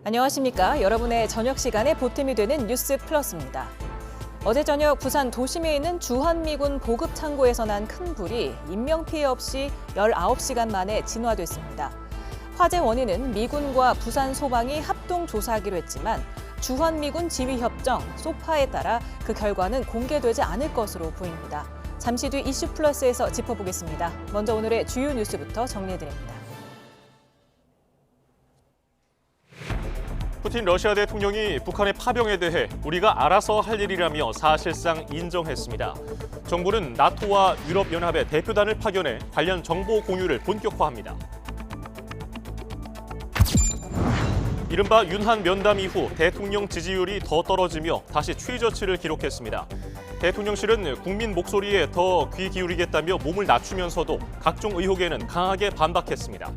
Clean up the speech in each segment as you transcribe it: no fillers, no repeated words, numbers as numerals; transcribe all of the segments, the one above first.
안녕하십니까. 여러분의 저녁 시간에 보탬이 되는 뉴스 플러스입니다. 어제 저녁 부산 도심에 있는 주한미군 보급창고에서 난 큰 불이 인명피해 없이 19시간 만에 진화됐습니다. 화재 원인은 미군과 부산 소방이 합동 조사하기로 했지만 주한미군 지휘협정 소파에 따라 그 결과는 공개되지 않을 것으로 보입니다. 잠시 뒤 이슈 플러스에서 짚어보겠습니다. 먼저 오늘의 주요 뉴스부터 정리해드립니다. 푸틴 러시아 대통령이 북한의 파병에 대해 우리가 알아서 할 일이라며 사실상 인정했습니다. 정부는 나토와 유럽연합의 대표단을 파견해 관련 정보 공유를 본격화합니다. 이른바 윤한 면담 이후 대통령 지지율이 더 떨어지며 다시 최저치를 기록했습니다. 대통령실은 국민 목소리에 더 귀 기울이겠다며 몸을 낮추면서도 각종 의혹에는 강하게 반박했습니다.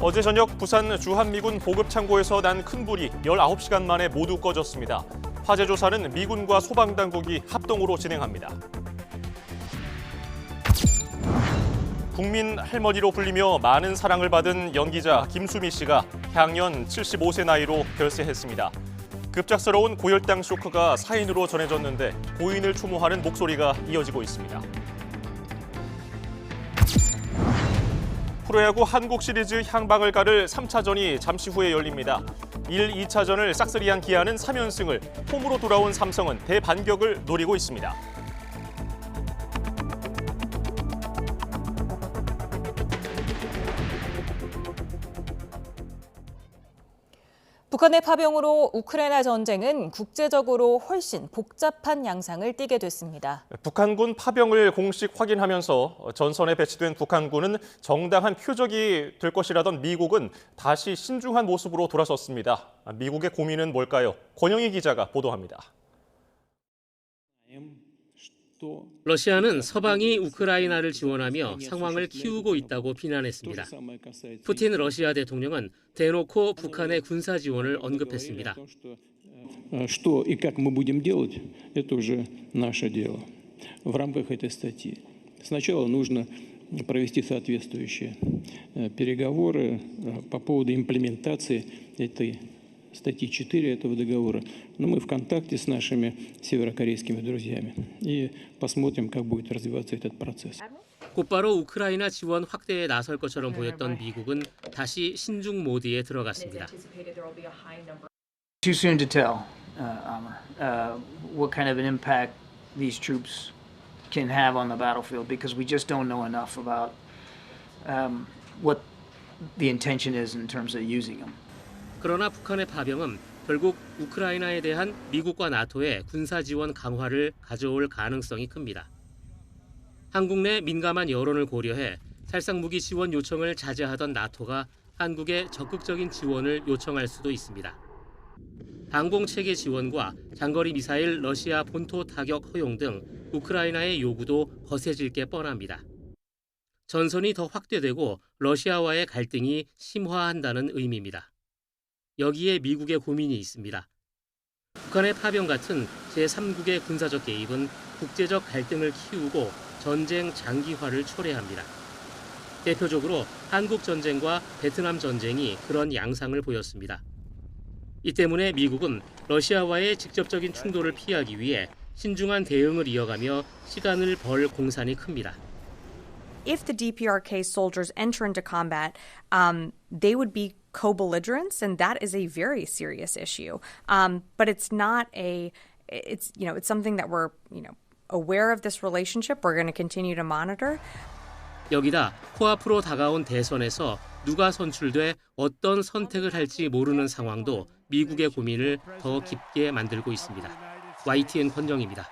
어제 저녁 부산 주한미군 보급창고에서 난 큰 불이 19시간 만에 모두 꺼졌습니다. 화재 조사는 미군과 소방당국이 합동으로 진행합니다. 국민 할머니로 불리며 많은 사랑을 받은 연기자 김수미 씨가 향년 75세 나이로 별세했습니다. 급작스러운 고혈당 쇼크가 사인으로 전해졌는데 고인을 추모하는 목소리가 이어지고 있습니다. 프로야구 한국 시리즈 향방을 가를 3차전이 잠시 후에 열립니다. 1, 2차전을 싹쓸이한 기아는 3연승을, 홈으로 돌아온 삼성은 대반격을 노리고 있습니다. 북한의 파병으로 우크라이나 전쟁은 국제적으로 훨씬 복잡한 양상을 띠게 됐습니다. 북한군 파병을 공식 확인하면서 전선에 배치된 북한군은 정당한 표적이 될 것이라던 미국은 다시 신중한 모습으로 돌아섰습니다. 미국의 고민은 뭘까요? 권영희 기자가 보도합니다. 러시아는 서방이 우크라이나를 지원하며 상황을 키우고 있다고 비난했습니다. 푸틴 러시아 대통령은 대놓고 북한의 군사 지원을 언급했습니다. Что и как мы будем делать, это уже наше дело. В рамках этой статьи. Сначала нужно провести соответствующие переговоры по поводу имплементации этой статьи 4 этого договора. Но мы в контакте с нашими северокорейскими друзьями и посмотрим, как будет развиваться этот процесс. 곧바로 우크라이나 지원 확대에 나설 것처럼 보였던 미국은 다시 신중 모드에 들어갔습니다. Too soon to tell, what kind of an impact these troops can have on the battlefield because we just don't know enough about what the intention is in terms of using them. 그러나 북한의 파병은 결국 우크라이나에 대한 미국과 나토의 군사 지원 강화를 가져올 가능성이 큽니다. 한국 내 민감한 여론을 고려해 살상 무기 지원 요청을 자제하던 나토가 한국에 적극적인 지원을 요청할 수도 있습니다. 방공 체계 지원과 장거리 미사일 러시아 본토 타격 허용 등 우크라이나의 요구도 거세질 게 뻔합니다. 전선이 더 확대되고 러시아와의 갈등이 심화한다는 의미입니다. 여기에 미국의 고민이 있습니다. 북한의 파병 같은 제3국의 군사적 개입은 국제적 갈등을 키우고 전쟁 장기화를 초래합니다. 대표적으로 한국 전쟁과 베트남 전쟁이 그런 양상을 보였습니다. 이 때문에 미국은 러시아와의 직접적인 충돌을 피하기 위해 신중한 대응을 이어가며 시간을 벌 공산이 큽니다. If the DPRK soldiers enter into combat, they would be co-belligerents, and that is a very serious issue. But it's not it's something that we're, aware of this relationship. We're going to continue to monitor. 여기다 코앞으로 다가온 대선에서 누가 선출돼 어떤 선택을 할지 모르는 상황도 미국의 고민을 더 깊게 만들고 있습니다. YTN 권정입니다.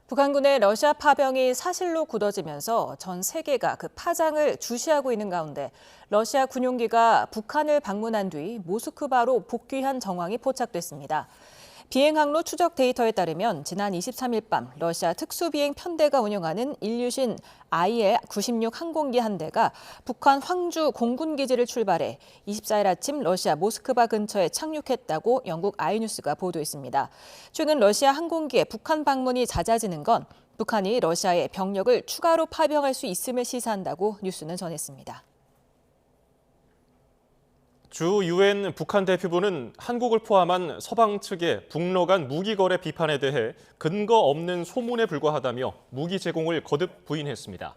북한군의 러시아 파병이 사실로 굳어지면서 전 세계가 그 파장을 주시하고 있는 가운데 러시아 군용기가 북한을 방문한 뒤 모스크바로 복귀한 정황이 포착됐습니다. 비행 항로 추적 데이터에 따르면 지난 23일 밤 러시아 특수비행 편대가 운영하는 일류신 IL-96 항공기 한 대가 북한 황주 공군기지를 출발해 24일 아침 러시아 모스크바 근처에 착륙했다고 영국 아이뉴스가 보도했습니다. 최근 러시아 항공기의 북한 방문이 잦아지는 건 북한이 러시아에 병력을 추가로 파병할 수 있음을 시사한다고 뉴스는 전했습니다. 주 유엔 북한 대표부는 한국을 포함한 서방 측의 북러 간 무기 거래 비판에 대해 근거 없는 소문에 불과하다며 무기 제공을 거듭 부인했습니다.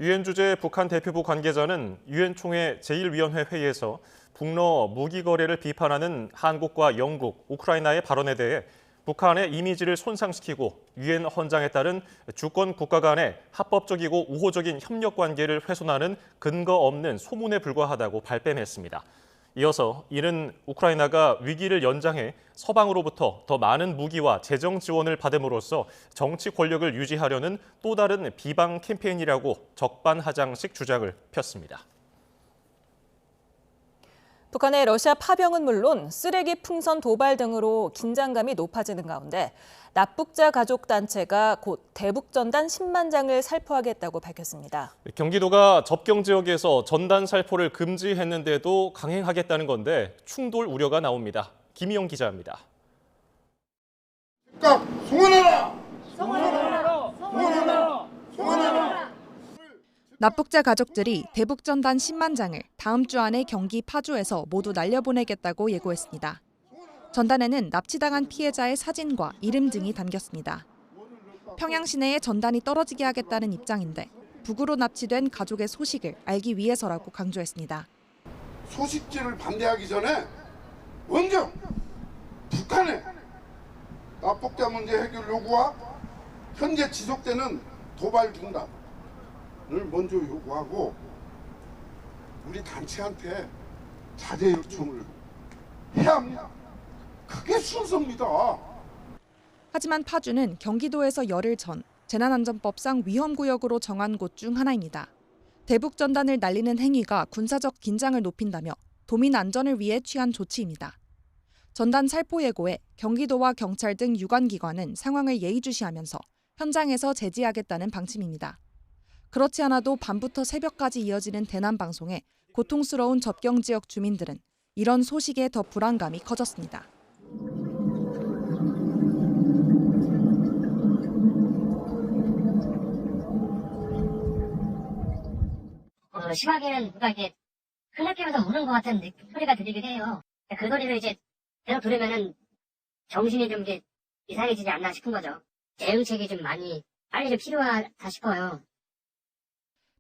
유엔 주재 북한 대표부 관계자는 유엔 총회 제1위원회 회의에서 북러 무기 거래를 비판하는 한국과 영국, 우크라이나의 발언에 대해 북한의 이미지를 손상시키고 유엔 헌장에 따른 주권 국가 간의 합법적이고 우호적인 협력 관계를 훼손하는 근거 없는 소문에 불과하다고 발뺌했습니다. 이어서 이는 우크라이나가 위기를 연장해 서방으로부터 더 많은 무기와 재정 지원을 받음으로써 정치 권력을 유지하려는 또 다른 비방 캠페인이라고 적반하장식 주장을 폈습니다. 북한의 러시아 파병은 물론 쓰레기 풍선 도발 등으로 긴장감이 높아지는 가운데 납북자 가족 단체가 곧 대북전단 10만 장을 살포하겠다고 밝혔습니다. 경기도가 접경 지역에서 전단 살포를 금지했는데도 강행하겠다는 건데 충돌 우려가 나옵니다. 김희영 기자입니다. 송환하라! 송환하라! 송환하라! 송환하라! 납북자 가족들이 대북전단 10만 장을 다음 주 안에 경기 파주에서 모두 날려보내겠다고 예고했습니다. 전단에는 납치당한 피해자의 사진과 이름 등이 담겼습니다. 평양 시내에 전단이 떨어지게 하겠다는 입장인데 북으로 납치된 가족의 소식을 알기 위해서라고 강조했습니다. 소식지를 반대하기 전에 먼저 북한의 납북자 문제 해결 요구와 현재 지속되는 도발 중단을 먼저 요구하고 우리 단체한테 자제 요청을 해야 합니다. 그게 순서입니다. 하지만 파주는 경기도에서 열흘 전 재난안전법상 위험구역으로 정한 곳 중 하나입니다. 대북전단을 날리는 행위가 군사적 긴장을 높인다며 도민 안전을 위해 취한 조치입니다. 전단 살포 예고에 경기도와 경찰 등 유관기관은 상황을 예의주시하면서 현장에서 제지하겠다는 방침입니다. 그렇지 않아도 밤부터 새벽까지 이어지는 대남 방송에 고통스러운 접경 지역 주민들은 이런 소식에 더 불안감이 커졌습니다. 심하게는 누가 이렇게 흘러끼면서 우는 것 같은 소리가 들리기도 해요. 그 소리를 이제 계속 들으면은 정신이 좀 이게 이상해지지 않나 싶은 거죠. 대응책이 좀 많이 빨리 좀 필요하다 싶어요.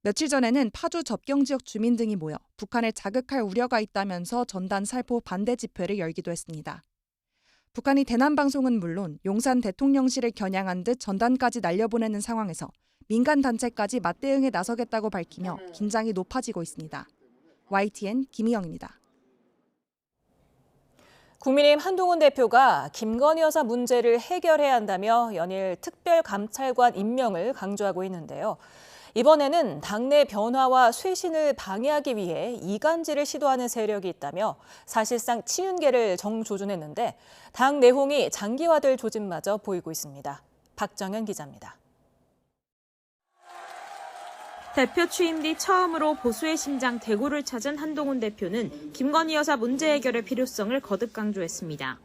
며칠 전에는 파주 접경 지역 주민 등이 모여 북한을 자극할 우려가 있다면서 전단 살포 반대 집회를 열기도 했습니다. 북한이 대남 방송은 물론 용산 대통령실을 겨냥한 듯 전단까지 날려보내는 상황에서 민간 단체까지 맞대응에 나서겠다고 밝히며 긴장이 높아지고 있습니다. YTN 김희영입니다. 국민의힘 한동훈 대표가 김건희 여사 문제를 해결해야 한다며 연일 특별감찰관 임명을 강조하고 있는데요. 이번에는 당내 변화와 쇄신을 방해하기 위해 이간질을 시도하는 세력이 있다며 사실상 친윤계를 정조준했는데 당 내홍이 장기화될 조짐마저 보이고 있습니다. 박정현 기자입니다. 대표 취임 뒤 처음으로 보수의 심장 대구를 찾은 한동훈 대표는 김건희 여사 문제 해결의 필요성을 거듭 강조했습니다.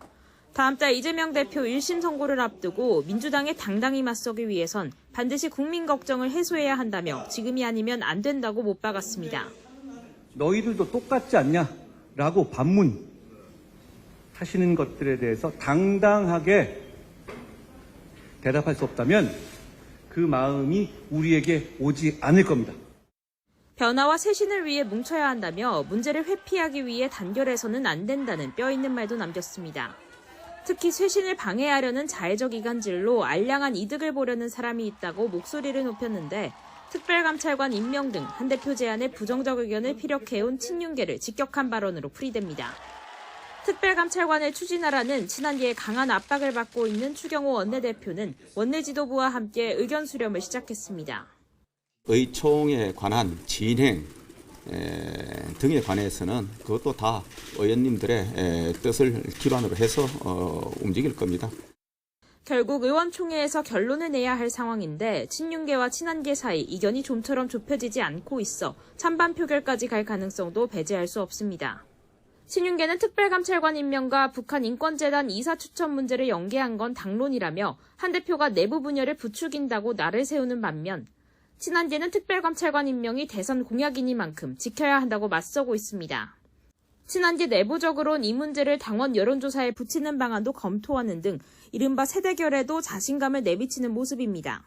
다음 달 이재명 대표 1심 선고를 앞두고 민주당에 당당히 맞서기 위해선 반드시 국민 걱정을 해소해야 한다며 지금이 아니면 안 된다고 못 박았습니다. 너희들도 똑같지 않냐라고 반문하시는 것들에 대해서 당당하게 대답할 수 없다면 그 마음이 우리에게 오지 않을 겁니다. 변화와 쇄신을 위해 뭉쳐야 한다며 문제를 회피하기 위해 단결해서는 안 된다는 뼈 있는 말도 남겼습니다. 특히 쇄신을 방해하려는 자해적 이간질로 알량한 이득을 보려는 사람이 있다고 목소리를 높였는데 특별감찰관 임명 등 한 대표 제안에 부정적 의견을 피력해온 친윤계를 직격한 발언으로 풀이됩니다. 특별감찰관을 추진하라는 친한계의 강한 압박을 받고 있는 추경호 원내대표는 원내 지도부와 함께 의견 수렴을 시작했습니다. 의총에 관한 진행 등에 관해서는 그것도 다 의원님들의 뜻을 기반으로 해서 움직일 겁니다. 결국 의원총회에서 결론을 내야 할 상황인데 친윤계와 친한계 사이 이견이 좀처럼 좁혀지지 않고 있어 찬반 표결까지 갈 가능성도 배제할 수 없습니다. 신윤계는 특별감찰관 임명과 북한 인권재단 이사 추천 문제를 연계한 건 당론이라며 한 대표가 내부 분열을 부추긴다고 날을 세우는 반면 친한계는 특별감찰관 임명이 대선 공약이니만큼 지켜야 한다고 맞서고 있습니다. 친한계 내부적으론 이 문제를 당원 여론조사에 붙이는 방안도 검토하는 등 이른바 세대결에도 자신감을 내비치는 모습입니다.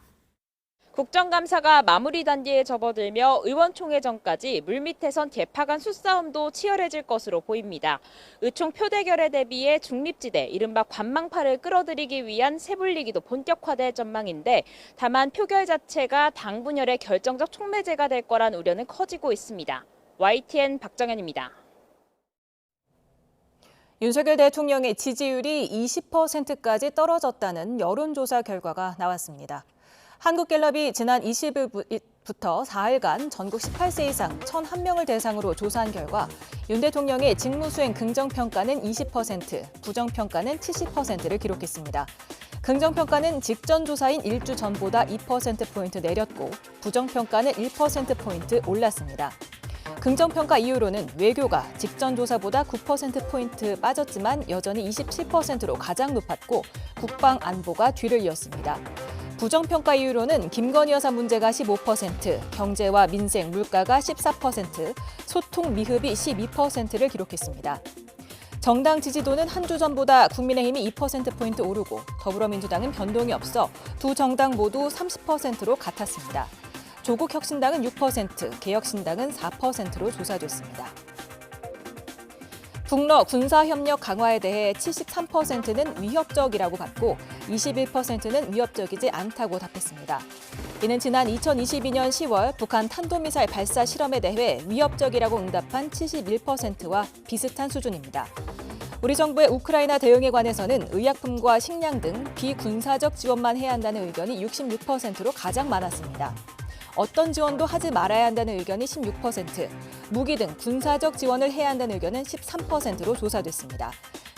국정감사가 마무리 단계에 접어들며 의원총회 전까지 물밑에선 개파간 수싸움도 치열해질 것으로 보입니다. 의총 표대결에 대비해 중립지대, 이른바 관망파를 끌어들이기 위한 세불리기도 본격화될 전망인데 다만 표결 자체가 당 분열의 결정적 촉매제가 될 거란 우려는 커지고 있습니다. YTN 박정현입니다. 윤석열 대통령의 지지율이 20%까지 떨어졌다는 여론조사 결과가 나왔습니다. 한국갤럽이 지난 20일부터 4일간 전국 18세 이상 1,001명을 대상으로 조사한 결과 윤 대통령의 직무수행 긍정평가는 20%, 부정평가는 70%를 기록했습니다. 긍정평가는 직전 조사인 일주 전보다 2%포인트 내렸고 부정평가는 1%포인트 올랐습니다. 긍정평가 이유로는 외교가 직전 조사보다 9%포인트 빠졌지만 여전히 27%로 가장 높았고 국방 안보가 뒤를 이었습니다. 부정평가 이유로는 김건희 여사 문제가 15%, 경제와 민생, 물가가 14%, 소통 미흡이 12%를 기록했습니다. 정당 지지도는 한 주 전보다 국민의힘이 2%포인트 오르고 더불어민주당은 변동이 없어 두 정당 모두 30%로 같았습니다. 조국혁신당은 6%, 개혁신당은 4%로 조사됐습니다. 북러 군사협력 강화에 대해 73%는 위협적이라고 받고 21%는 위협적이지 않다고 답했습니다. 이는 지난 2022년 10월 북한 탄도미사일 발사 실험에 대해 위협적이라고 응답한 71%와 비슷한 수준입니다. 우리 정부의 우크라이나 대응에 관해서는 의약품과 식량 등 비군사적 지원만 해야 한다는 의견이 66%로 가장 많았습니다. 어떤 지원도 하지 말아야 한다는 의견이 16%, 무기 등 군사적 지원을 해야 한다는 의견은 13%로 조사됐습니다.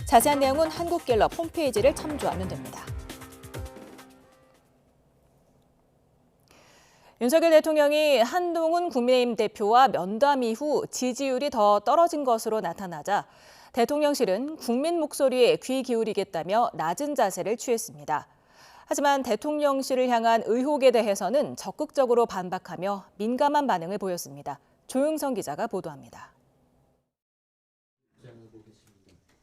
자세한 내용은 한국갤럽 홈페이지를 참조하면 됩니다. 윤석열 대통령이 한동훈 국민의힘 대표와 면담 이후 지지율이 더 떨어진 것으로 나타나자 대통령실은 국민 목소리에 귀 기울이겠다며 낮은 자세를 취했습니다. 하지만 대통령실을 향한 의혹에 대해서는 적극적으로 반박하며 민감한 반응을 보였습니다. 조용성 기자가 보도합니다.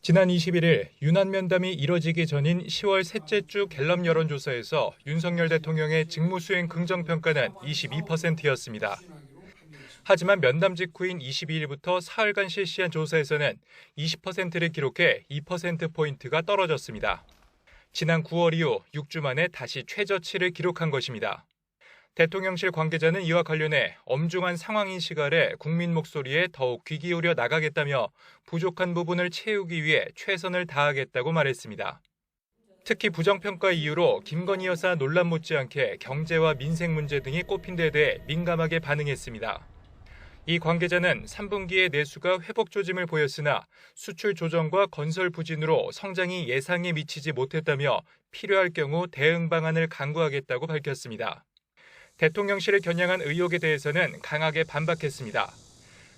지난 21일 윤한 면담이 이뤄지기 전인 10월 셋째 주 갤럽 여론조사에서 윤석열 대통령의 직무수행 긍정평가는 22%였습니다. 하지만 면담 직후인 22일부터 사흘간 실시한 조사에서는 20%를 기록해 2%포인트가 떨어졌습니다. 지난 9월 이후 6주 만에 다시 최저치를 기록한 것입니다. 대통령실 관계자는 이와 관련해 엄중한 상황인식 아래 국민 목소리에 더욱 귀 기울여 나가겠다며 부족한 부분을 채우기 위해 최선을 다하겠다고 말했습니다. 특히 부정평가 이유로 김건희 여사 논란 못지않게 경제와 민생 문제 등이 꼽힌 데 대해 민감하게 반응했습니다. 이 관계자는 3분기에 내수가 회복 조짐을 보였으나 수출 조정과 건설 부진으로 성장이 예상에 미치지 못했다며 필요할 경우 대응 방안을 강구하겠다고 밝혔습니다. 대통령실을 겨냥한 의혹에 대해서는 강하게 반박했습니다.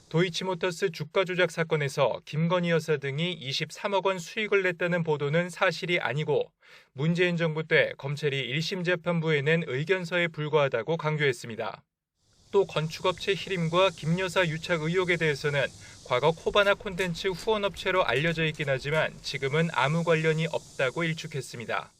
도이치모터스 주가 조작 사건에서 김건희 여사 등이 23억 원 수익을 냈다는 보도는 사실이 아니고 문재인 정부 때 검찰이 1심 재판부에 낸 의견서에 불과하다고 강조했습니다. 또 건축업체 히림과 김 여사 유착 의혹에 대해서는 과거 코바나 콘텐츠 후원업체로 알려져 있긴 하지만 지금은 아무 관련이 없다고 일축했습니다.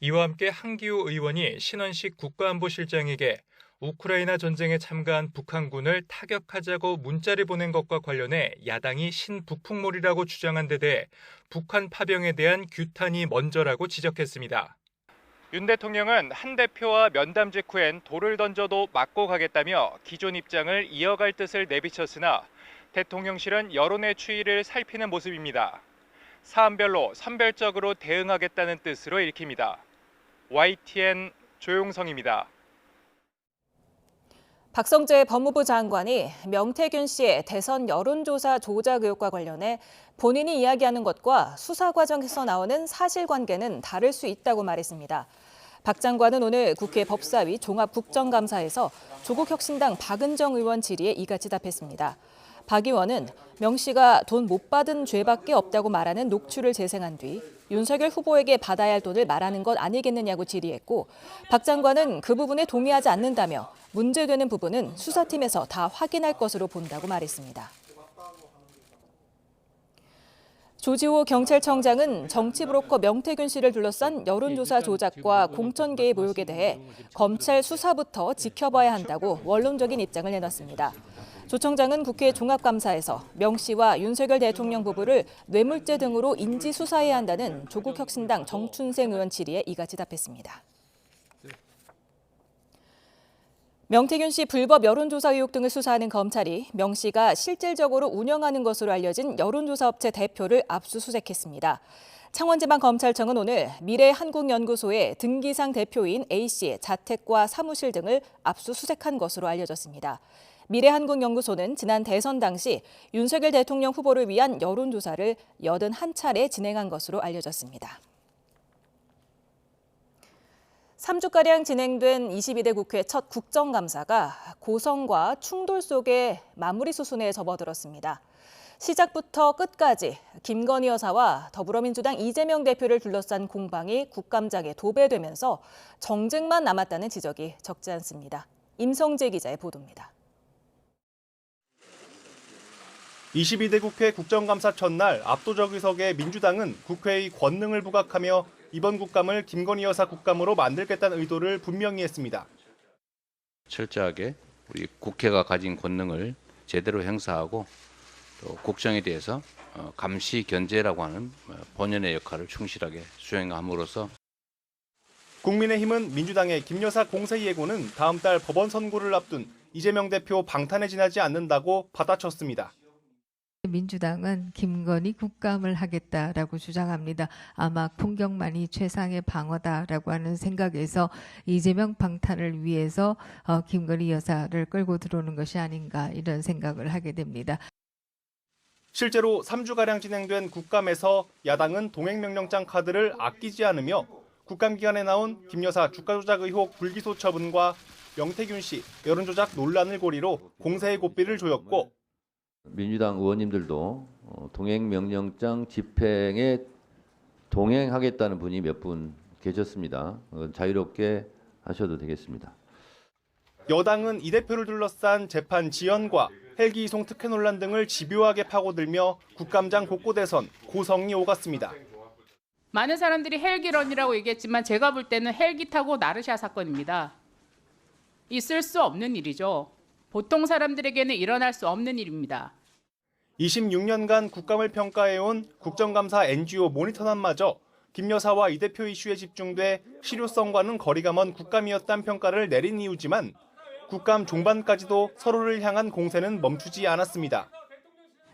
이와 함께 한기호 의원이 신원식 국가안보실장에게 우크라이나 전쟁에 참가한 북한군을 타격하자고 문자를 보낸 것과 관련해 야당이 신북풍몰이라고 주장한 데 대해 북한 파병에 대한 규탄이 먼저라고 지적했습니다. 윤 대통령은 한 대표와 면담 직후엔 돌을 던져도 맞고 가겠다며 기존 입장을 이어갈 뜻을 내비쳤으나 대통령실은 여론의 추이를 살피는 모습입니다. 사안별로 선별적으로 대응하겠다는 뜻으로 읽힙니다. YTN 조용성입니다. 박성재 법무부 장관이 명태균 씨의 대선 여론조사 조작 의혹과 관련해 본인이 이야기하는 것과 수사 과정에서 나오는 사실관계는 다를 수 있다고 말했습니다. 박 장관은 오늘 국회 법사위 종합국정감사에서 조국혁신당 박은정 의원 질의에 이같이 답했습니다. 박 의원은 명 씨가 돈 못 받은 죄밖에 없다고 말하는 녹취를 재생한 뒤 윤석열 후보에게 받아야 할 돈을 말하는 것 아니겠느냐고 질의했고, 박 장관은 그 부분에 동의하지 않는다며 문제되는 부분은 수사팀에서 다 확인할 것으로 본다고 말했습니다. 조지호 경찰청장은 정치 브로커 명태균 씨를 둘러싼 여론조사 조작과 공천 개입 의혹에 대해 검찰 수사부터 지켜봐야 한다고 원론적인 입장을 내놨습니다. 조 청장은 국회 종합감사에서 명 씨와 윤석열 대통령 부부를 뇌물죄 등으로 인지 수사해야 한다는 조국혁신당 정춘생 의원 질의에 이같이 답했습니다. 명태균 씨 불법 여론조사 의혹 등을 수사하는 검찰이 명 씨가 실질적으로 운영하는 것으로 알려진 여론조사업체 대표를 압수수색했습니다. 창원지방검찰청은 오늘 미래한국연구소의 등기상 대표인 A씨의 자택과 사무실 등을 압수수색한 것으로 알려졌습니다. 미래한국연구소는 지난 대선 당시 윤석열 대통령 후보를 위한 여론조사를 81차례 진행한 것으로 알려졌습니다. 3주가량 진행된 22대 국회 첫 국정감사가 고성과 충돌 속에 마무리 수순에 접어들었습니다. 시작부터 끝까지 김건희 여사와 더불어민주당 이재명 대표를 둘러싼 공방이 국감장에 도배되면서 정쟁만 남았다는 지적이 적지 않습니다. 임성재 기자의 보도입니다. 22대 국회 국정감사 첫날 압도적 의석의 민주당은 국회의 권능을 부각하며 이번 국감을 김건희 여사 국감으로 만들겠다는 의도를 분명히 했습니다. 철저하게 우리 국회가 가진 권능을 제대로 행사하고 또 국정에 대해서 감시 견제라고 하는 본연의 역할을 충실하게 수행함으로써 국민의힘은 민주당의 김 여사 공세 예고는 다음 달 법원 선고를 앞둔 이재명 대표 방탄에 지나지 않는다고 받아쳤습니다. 민주당은 김건희 국감을 하겠다라고 주장합니다. 아마 풍경만이 최상의 방어다라고 하는 생각에서 이재명 방탄을 위해서 김건희 여사를 끌고 들어오는 것이 아닌가 이런 생각을 하게 됩니다. 실제로 3주가량 진행된 국감에서 야당은 동행명령장 카드를 아끼지 않으며 국감 기간에 나온 김 여사 주가 조작 의혹 불기소 처분과 명태균 씨 여론조작 논란을 고리로 공세의 고삐를 조였고 민주당 의원님들도 동행명령장 집행에 동행하겠다는 분이 몇 분 계셨습니다. 자유롭게 하셔도 되겠습니다. 여당은 이 대표를 둘러싼 재판 지연과 헬기 이송 특혜 논란 등을 집요하게 파고들며 국감장 곳곳에선 고성이 오갔습니다. 많은 사람들이 헬기런이라고 얘기했지만 제가 볼 때는 헬기 타고 나르샤 사건입니다. 있을 수 없는 일이죠. 보통 사람들에게는 일어날 수 없는 일입니다. 26년간 국감을 평가해온 국정감사 NGO 모니터단마저 김 여사와 이 대표 이슈에 집중돼 실효성과는 거리가 먼 국감이었다는 평가를 내린 이유지만 국감 종반까지도 서로를 향한 공세는 멈추지 않았습니다.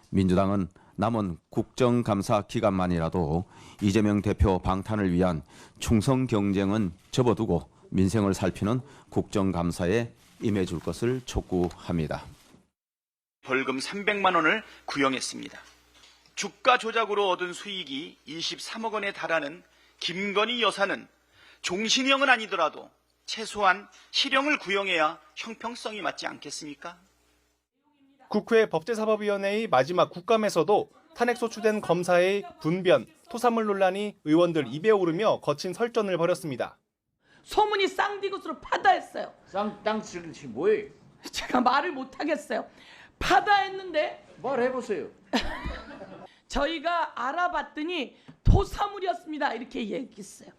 민주당은 남은 국정감사 기간만이라도 이재명 대표 방탄을 위한 충성 경쟁은 접어두고 민생을 살피는 국정감사에 임해줄 것을 촉구합니다. 벌금 300만 원을 구형했습니다. 주가 조작으로 얻은 수익이 23억 원에 달하는 김건희 여사는 종신형은 아니더라도 최소한 실형을 구형해야 형평성이 맞지 않겠습니까? 국회 법제사법위원회의 마지막 국감에서도 탄핵 소추된 검사의 분변, 토사물 논란이 의원들 입에 오르며 거친 설전을 벌였습니다. 소문이 쌍디귿으로 파다했어요. 쌍디귿이 뭐예요? 제가 말을 못하겠어요. 파다했는데 말해보세요. 저희가 알아봤더니 토사물이었습니다. 이렇게 얘기했어요.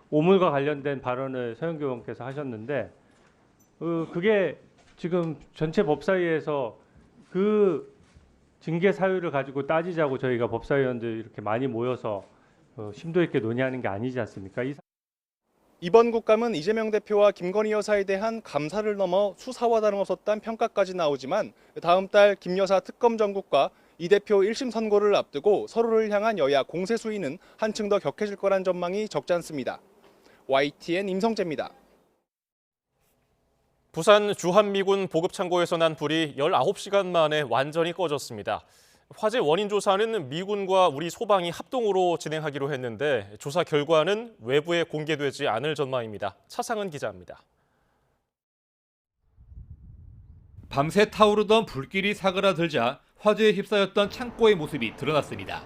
오물과 관련된 발언을 서영교 의원께서 하셨는데 그게 지금 전체 법사위에서 그 징계 사유를 가지고 따지자고 저희가 법사위원들 이렇게 많이 모여서 심도 있게 논의하는 게 아니지 않습니까? 이번 국감은 이재명 대표와 김건희 여사에 대한 감사를 넘어 수사와 다름없었다는 평가까지 나오지만 다음 달 김 여사 특검 전국과 이 대표 1심 선고를 앞두고 서로를 향한 여야 공세 수위는 한층 더 격해질 거란 전망이 적지 않습니다. YTN 임성재입니다. 부산 주한미군 보급창고에서 난 불이 19시간 만에 완전히 꺼졌습니다. 화재 원인 조사는 미군과 우리 소방이 합동으로 진행하기로 했는데 조사 결과는 외부에 공개되지 않을 전망입니다. 차상은 기자입니다. 밤새 타오르던 불길이 사그라들자 화재에 휩싸였던 창고의 모습이 드러났습니다.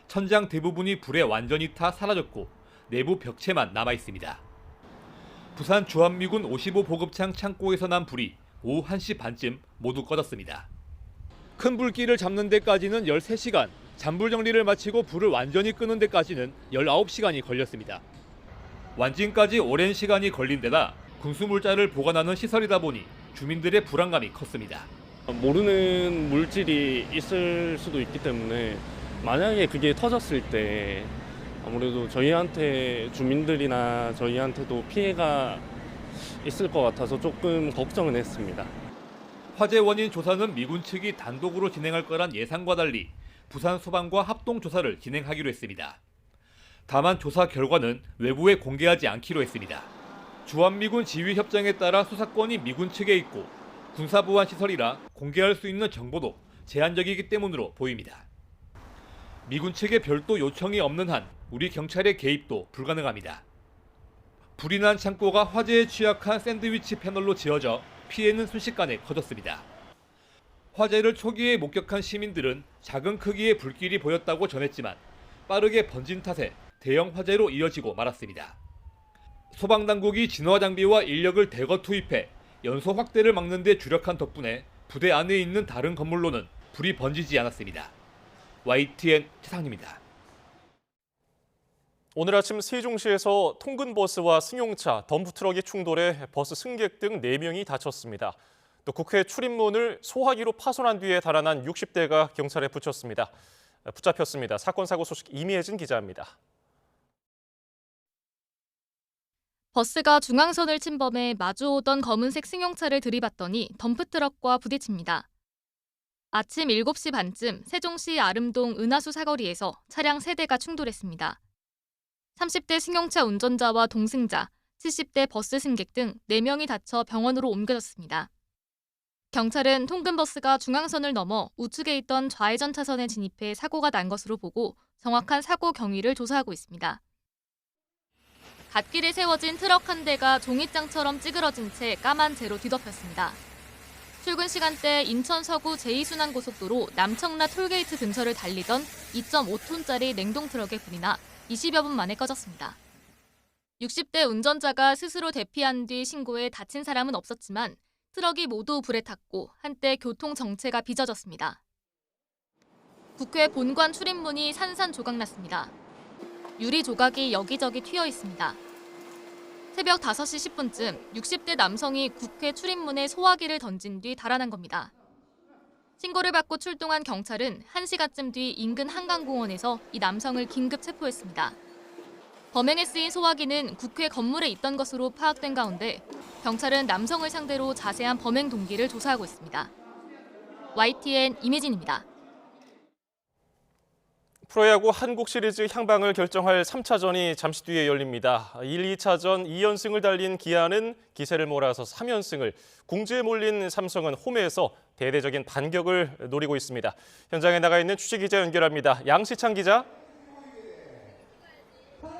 천장 대부분이 불에 완전히 타 사라졌고 내부 벽체만 남아 있습니다. 부산 주한미군 55 보급창 창고에서 난 불이 오후 1시 반쯤 모두 꺼졌습니다. 큰 불길을 잡는 데까지는 13시간, 잔불 정리를 마치고 불을 완전히 끄는 데까지는 19시간이 걸렸습니다. 완진까지 오랜 시간이 걸린 데다 군수물자를 보관하는 시설이다 보니 주민들의 불안감이 컸습니다. 모르는 물질이 있을 수도 있기 때문에 만약에 그게 터졌을 때 아무래도 저희한테 주민들이나 저희한테도 피해가 있을 것 같아서 조금 걱정은 했습니다. 화재 원인 조사는 미군 측이 단독으로 진행할 거란 예상과 달리 부산 소방과 합동 조사를 진행하기로 했습니다. 다만 조사 결과는 외부에 공개하지 않기로 했습니다. 주한미군 지휘협정에 따라 수사권이 미군 측에 있고 군사보안 시설이라 공개할 수 있는 정보도 제한적이기 때문으로 보입니다. 미군 측의 별도 요청이 없는 한 우리 경찰의 개입도 불가능합니다. 불이 난 창고가 화재에 취약한 샌드위치 패널로 지어져 피해는 순식간에 커졌습니다. 화재를 초기에 목격한 시민들은 작은 크기의 불길이 보였다고 전했지만 빠르게 번진 탓에 대형 화재로 이어지고 말았습니다. 소방당국이 진화 장비와 인력을 대거 투입해 연소 확대를 막는 데 주력한 덕분에 부대 안에 있는 다른 건물로는 불이 번지지 않았습니다. YTN 최상입니다. 오늘 아침 세종시에서 통근버스와 승용차, 덤프트럭이 충돌해 버스 승객 등 4명이 다쳤습니다. 또 국회 출입문을 소화기로 파손한 뒤에 달아난 60대가 경찰에 붙잡혔습니다. 사건 사고 소식 이미혜진 기자입니다. 버스가 중앙선을 침범해 마주오던 검은색 승용차를 들이받더니 덤프트럭과 부딪힙니다. 아침 7시 반쯤 세종시 아름동 은하수 사거리에서 차량 3대가 충돌했습니다. 30대 승용차 운전자와 동승자, 70대 버스 승객 등 4명이 다쳐 병원으로 옮겨졌습니다. 경찰은 통근버스가 중앙선을 넘어 우측에 있던 좌회전 차선에 진입해 사고가 난 것으로 보고 정확한 사고 경위를 조사하고 있습니다. 갓길에 세워진 트럭 한 대가 종이장처럼 찌그러진 채 까만 재로 뒤덮였습니다. 출근 시간대 인천 서구 제2순환고속도로 남청라 톨게이트 근처를 달리던 2.5톤짜리 냉동 트럭에 불이 나 20여 분 만에 꺼졌습니다. 60대 운전자가 스스로 대피한 뒤 신고해 다친 사람은 없었지만 트럭이 모두 불에 탔고 한때 교통 정체가 빚어졌습니다. 국회 본관 출입문이 산산조각났습니다. 유리 조각이 여기저기 튀어 있습니다. 새벽 5시 10분쯤 60대 남성이 국회 출입문에 소화기를 던진 뒤 달아난 겁니다. 신고를 받고 출동한 경찰은 1시간쯤 뒤 인근 한강공원에서 이 남성을 긴급 체포했습니다. 범행에 쓰인 소화기는 국회 건물에 있던 것으로 파악된 가운데 경찰은 남성을 상대로 자세한 범행 동기를 조사하고 있습니다. YTN 임혜진입니다. 프로야구 한국 시리즈 향방을 결정할 3차전이 잠시 뒤에 열립니다. 1, 2차전 2연승을 달린 기아는 기세를 몰아서 3연승을, 궁지에 몰린 삼성은 홈에서 대대적인 반격을 노리고 있습니다. 현장에 나가 있는 취재기자 연결합니다. 양시창 기자.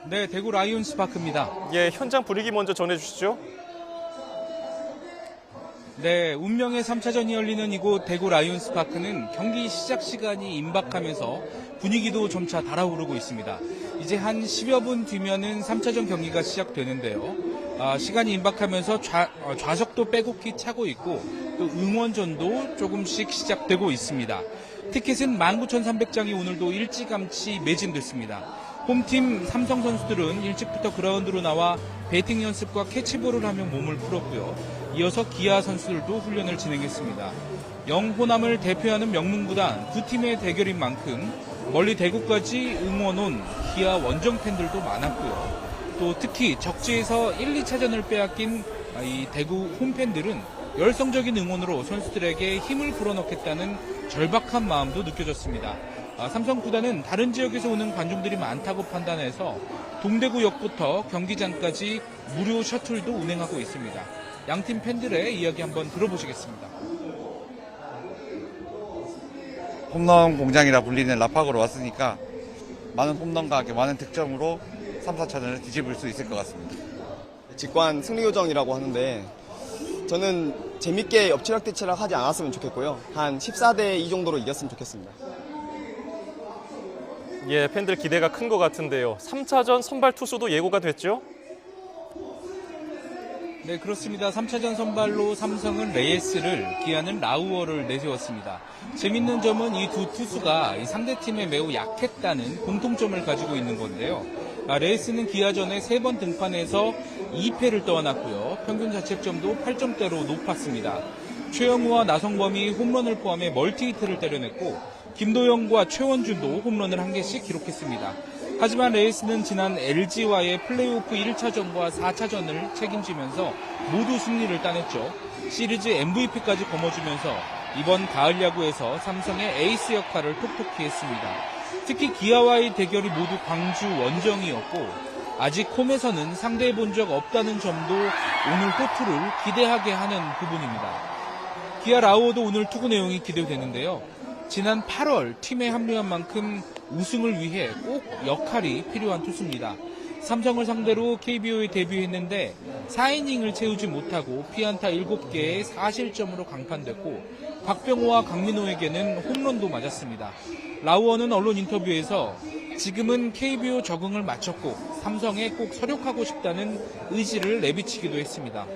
네, 대구 라이온스 파크입니다. 예, 현장 분위기 먼저 전해주시죠. 네, 운명의 3차전이 열리는 이곳 대구 라이온스 파크는 경기 시작 시간이 임박하면서 분위기도 점차 달아오르고 있습니다. 이제 한 10여 분 뒤면은 3차전 경기가 시작되는데요. 시간이 임박하면서 좌석도 빼곡히 차고 있고 또 응원전도 조금씩 시작되고 있습니다. 티켓은 19,300장이 오늘도 일찌감치 매진됐습니다. 홈팀 삼성 선수들은 일찍부터 그라운드로 나와 배팅 연습과 캐치볼을 하며 몸을 풀었고요. 이어서 기아 선수들도 훈련을 진행했습니다. 영호남을 대표하는 명문구단 두 팀의 대결인 만큼 멀리 대구까지 응원 온 기아 원정 팬들도 많았고요. 또 특히 적지에서 1, 2차전을 빼앗긴 이 대구 홈팬들은 열성적인 응원으로 선수들에게 힘을 불어넣겠다는 절박한 마음도 느껴졌습니다. 삼성 구단은 다른 지역에서 오는 관중들이 많다고 판단해서 동대구역부터 경기장까지 무료 셔틀도 운행하고 있습니다. 양팀 팬들의 이야기 한번 들어보시겠습니다. 홈런 공장이라 불리는 라팍으로 왔으니까 많은 홈런과 함께 많은 득점으로 3, 4차전을 뒤집을 수 있을 것 같습니다. 직관 승리 요정이라고 하는데 저는 재밌게 엎치락뒤치락 하지 않았으면 좋겠고요. 한 14대 2 정도로 이겼으면 좋겠습니다. 예, 팬들 기대가 큰 것 같은데요. 3차전 선발 투수도 예고가 됐죠? 네, 그렇습니다. 3차전 선발로 삼성은 레이스를, 기아는 라우어를 내세웠습니다. 재밌는 점은 이 두 투수가 이 상대팀에 매우 약했다는 공통점을 가지고 있는 건데요. 레이스는 기아전에 3번 등판해서 2패를 떠안았고요. 평균 자책점도 8점대로 높았습니다. 최영우와 나성범이 홈런을 포함해 멀티히트를 때려냈고 김도영과 최원준도 홈런을 1개씩 기록했습니다. 하지만 레이스는 지난 LG와의 플레이오프 1차전과 4차전을 책임지면서 모두 승리를 따냈죠. 시리즈 MVP까지 거머쥐면서 이번 가을 야구에서 삼성의 에이스 역할을 톡톡히 했습니다. 특히 기아와의 대결이 모두 광주 원정이었고 아직 홈에서는 상대해본 적 없다는 점도 오늘 호투를 기대하게 하는 부분입니다. 기아 라우어도 오늘 투구 내용이 기대되는데요. 지난 8월 팀에 합류한 만큼 우승을 위해 꼭 역할이 필요한 투수입니다. 삼성을 상대로 KBO에 데뷔했는데 4이닝을 채우지 못하고 피안타 7개에 4실점으로 강판됐고 박병호와 강민호에게는 홈런도 맞았습니다. 라우어는 언론 인터뷰에서 지금은 KBO 적응을 마쳤고 삼성에 꼭 서력하고 싶다는 의지를 내비치기도 했습니다.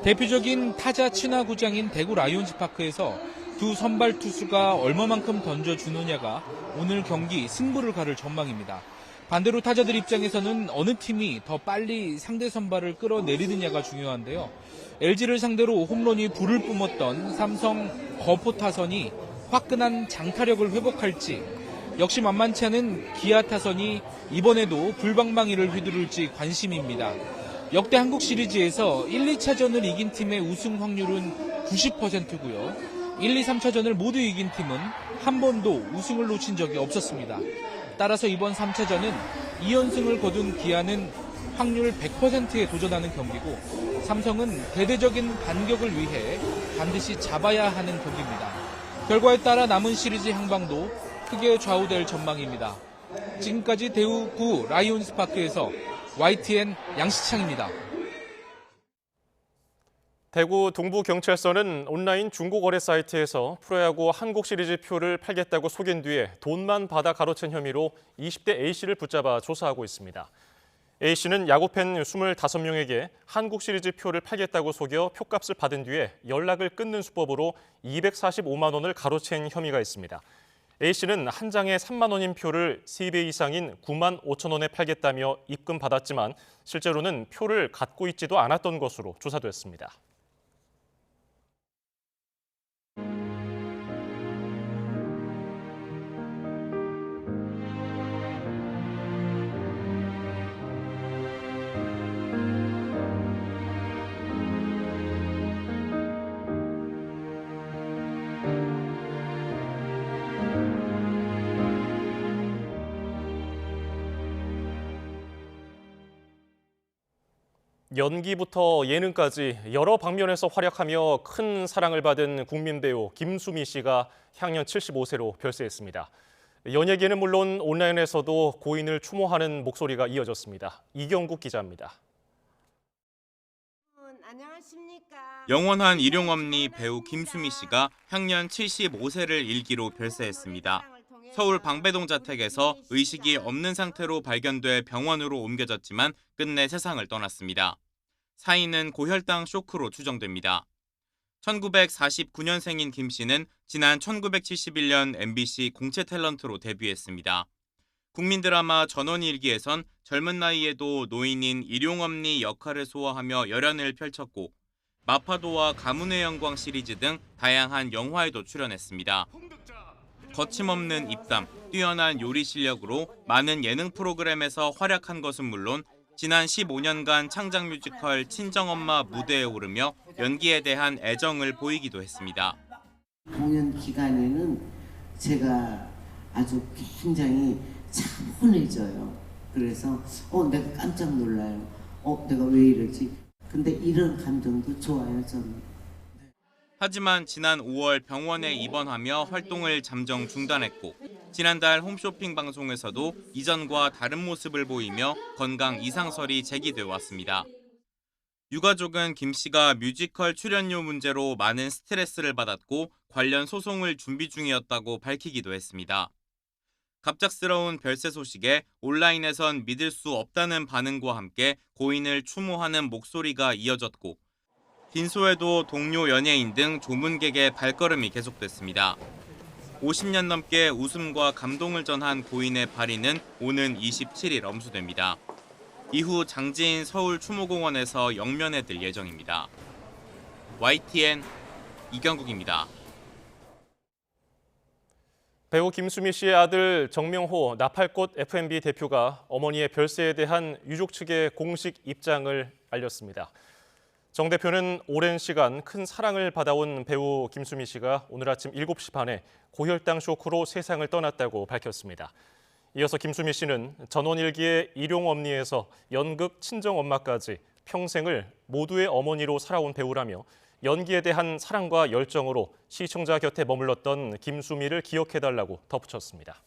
대표적인 타자 친화구장인 대구 라이온즈파크에서 두 선발 투수가 얼마만큼 던져주느냐가 오늘 경기 승부를 가를 전망입니다. 반대로 타자들 입장에서는 어느 팀이 더 빨리 상대 선발을 끌어내리느냐가 중요한데요. LG를 상대로 홈런이 불을 뿜었던 삼성 거포 타선이 화끈한 장타력을 회복할지, 역시 만만치 않은 기아 타선이 이번에도 불방망이를 휘두를지 관심입니다. 역대 한국 시리즈에서 1, 2차전을 이긴 팀의 우승 확률은 90%고요. 1, 2, 3차전을 모두 이긴 팀은 한 번도 우승을 놓친 적이 없었습니다. 따라서 이번 3차전은 2연승을 거둔 기아는 확률 100%에 도전하는 경기고 삼성은 대대적인 반격을 위해 반드시 잡아야 하는 경기입니다. 결과에 따라 남은 시리즈 향방도 크게 좌우될 전망입니다. 지금까지 대구구 라이온즈파크에서 YTN 양시창입니다. 대구 동부경찰서는 온라인 중고거래 사이트에서 프로야구 한국 시리즈 표를 팔겠다고 속인 뒤에 돈만 받아 가로챈 혐의로 20대 A씨를 붙잡아 조사하고 있습니다. A씨는 야구팬 25명에게 한국 시리즈 표를 팔겠다고 속여 표값을 받은 뒤에 연락을 끊는 수법으로 245만 원을 가로챈 혐의가 있습니다. A씨는 한 장에 3만 원인 표를 3배 이상인 9만 5천 원에 팔겠다며 입금받았지만 실제로는 표를 갖고 있지도 않았던 것으로 조사됐습니다. 연기부터 예능까지 여러 방면에서 활약하며 큰 사랑을 받은 국민 배우 김수미 씨가 향년 75세로 별세했습니다. 연예계는 물론 온라인에서도 고인을 추모하는 목소리가 이어졌습니다. 이경국 기자입니다. 영원한 일용엄니 배우 김수미 씨가 향년 75세를 일기로 별세했습니다. 서울 방배동 자택에서 의식이 없는 상태로 발견돼 병원으로 옮겨졌지만 끝내 세상을 떠났습니다. 사인은 고혈당 쇼크로 추정됩니다. 1949년생인 김 씨는 지난 1971년 MBC 공채 탤런트로 데뷔했습니다. 국민 드라마 전원일기에선 젊은 나이에도 노인인 일용엄니 역할을 소화하며 열연을 펼쳤고 마파도와 가문의 영광 시리즈 등 다양한 영화에도 출연했습니다. 거침없는 입담, 뛰어난 요리 실력으로 많은 예능 프로그램에서 활약한 것은 물론 지난 15년간 창작 뮤지컬 친정엄마 무대에 오르며 연기에 대한 애정을 보이기도 했습니다. 공연 기간에는 제가 아주 굉장히 차분해져요. 그래서 내가 깜짝 놀라요. 내가 왜 이러지? 근데 이런 감정도 좋아요, 저는. 하지만 지난 5월 병원에 입원하며 활동을 잠정 중단했고 지난달 홈쇼핑 방송에서도 이전과 다른 모습을 보이며 건강 이상설이 제기돼 왔습니다. 유가족은 김 씨가 뮤지컬 출연료 문제로 많은 스트레스를 받았고 관련 소송을 준비 중이었다고 밝히기도 했습니다. 갑작스러운 별세 소식에 온라인에선 믿을 수 없다는 반응과 함께 고인을 추모하는 목소리가 이어졌고 빈소에도 동료 연예인 등 조문객의 발걸음이 계속됐습니다. 50년 넘게 웃음과 감동을 전한 고인의 발인은 오는 27일 엄수됩니다. 이후 장지인 서울 추모공원에서 영면에 들 예정입니다. YTN 이경국입니다. 배우 김수미 씨의 아들 정명호 나팔꽃 F&B 대표가 어머니의 별세에 대한 유족 측의 공식 입장을 알렸습니다. 정 대표는 오랜 시간 큰 사랑을 받아온 배우 김수미 씨가 오늘 아침 7시 반에 고혈당 쇼크로 세상을 떠났다고 밝혔습니다. 이어서 김수미 씨는 전원일기의 일용엄니에서 연극 친정엄마까지 평생을 모두의 어머니로 살아온 배우라며 연기에 대한 사랑과 열정으로 시청자 곁에 머물렀던 김수미를 기억해달라고 덧붙였습니다.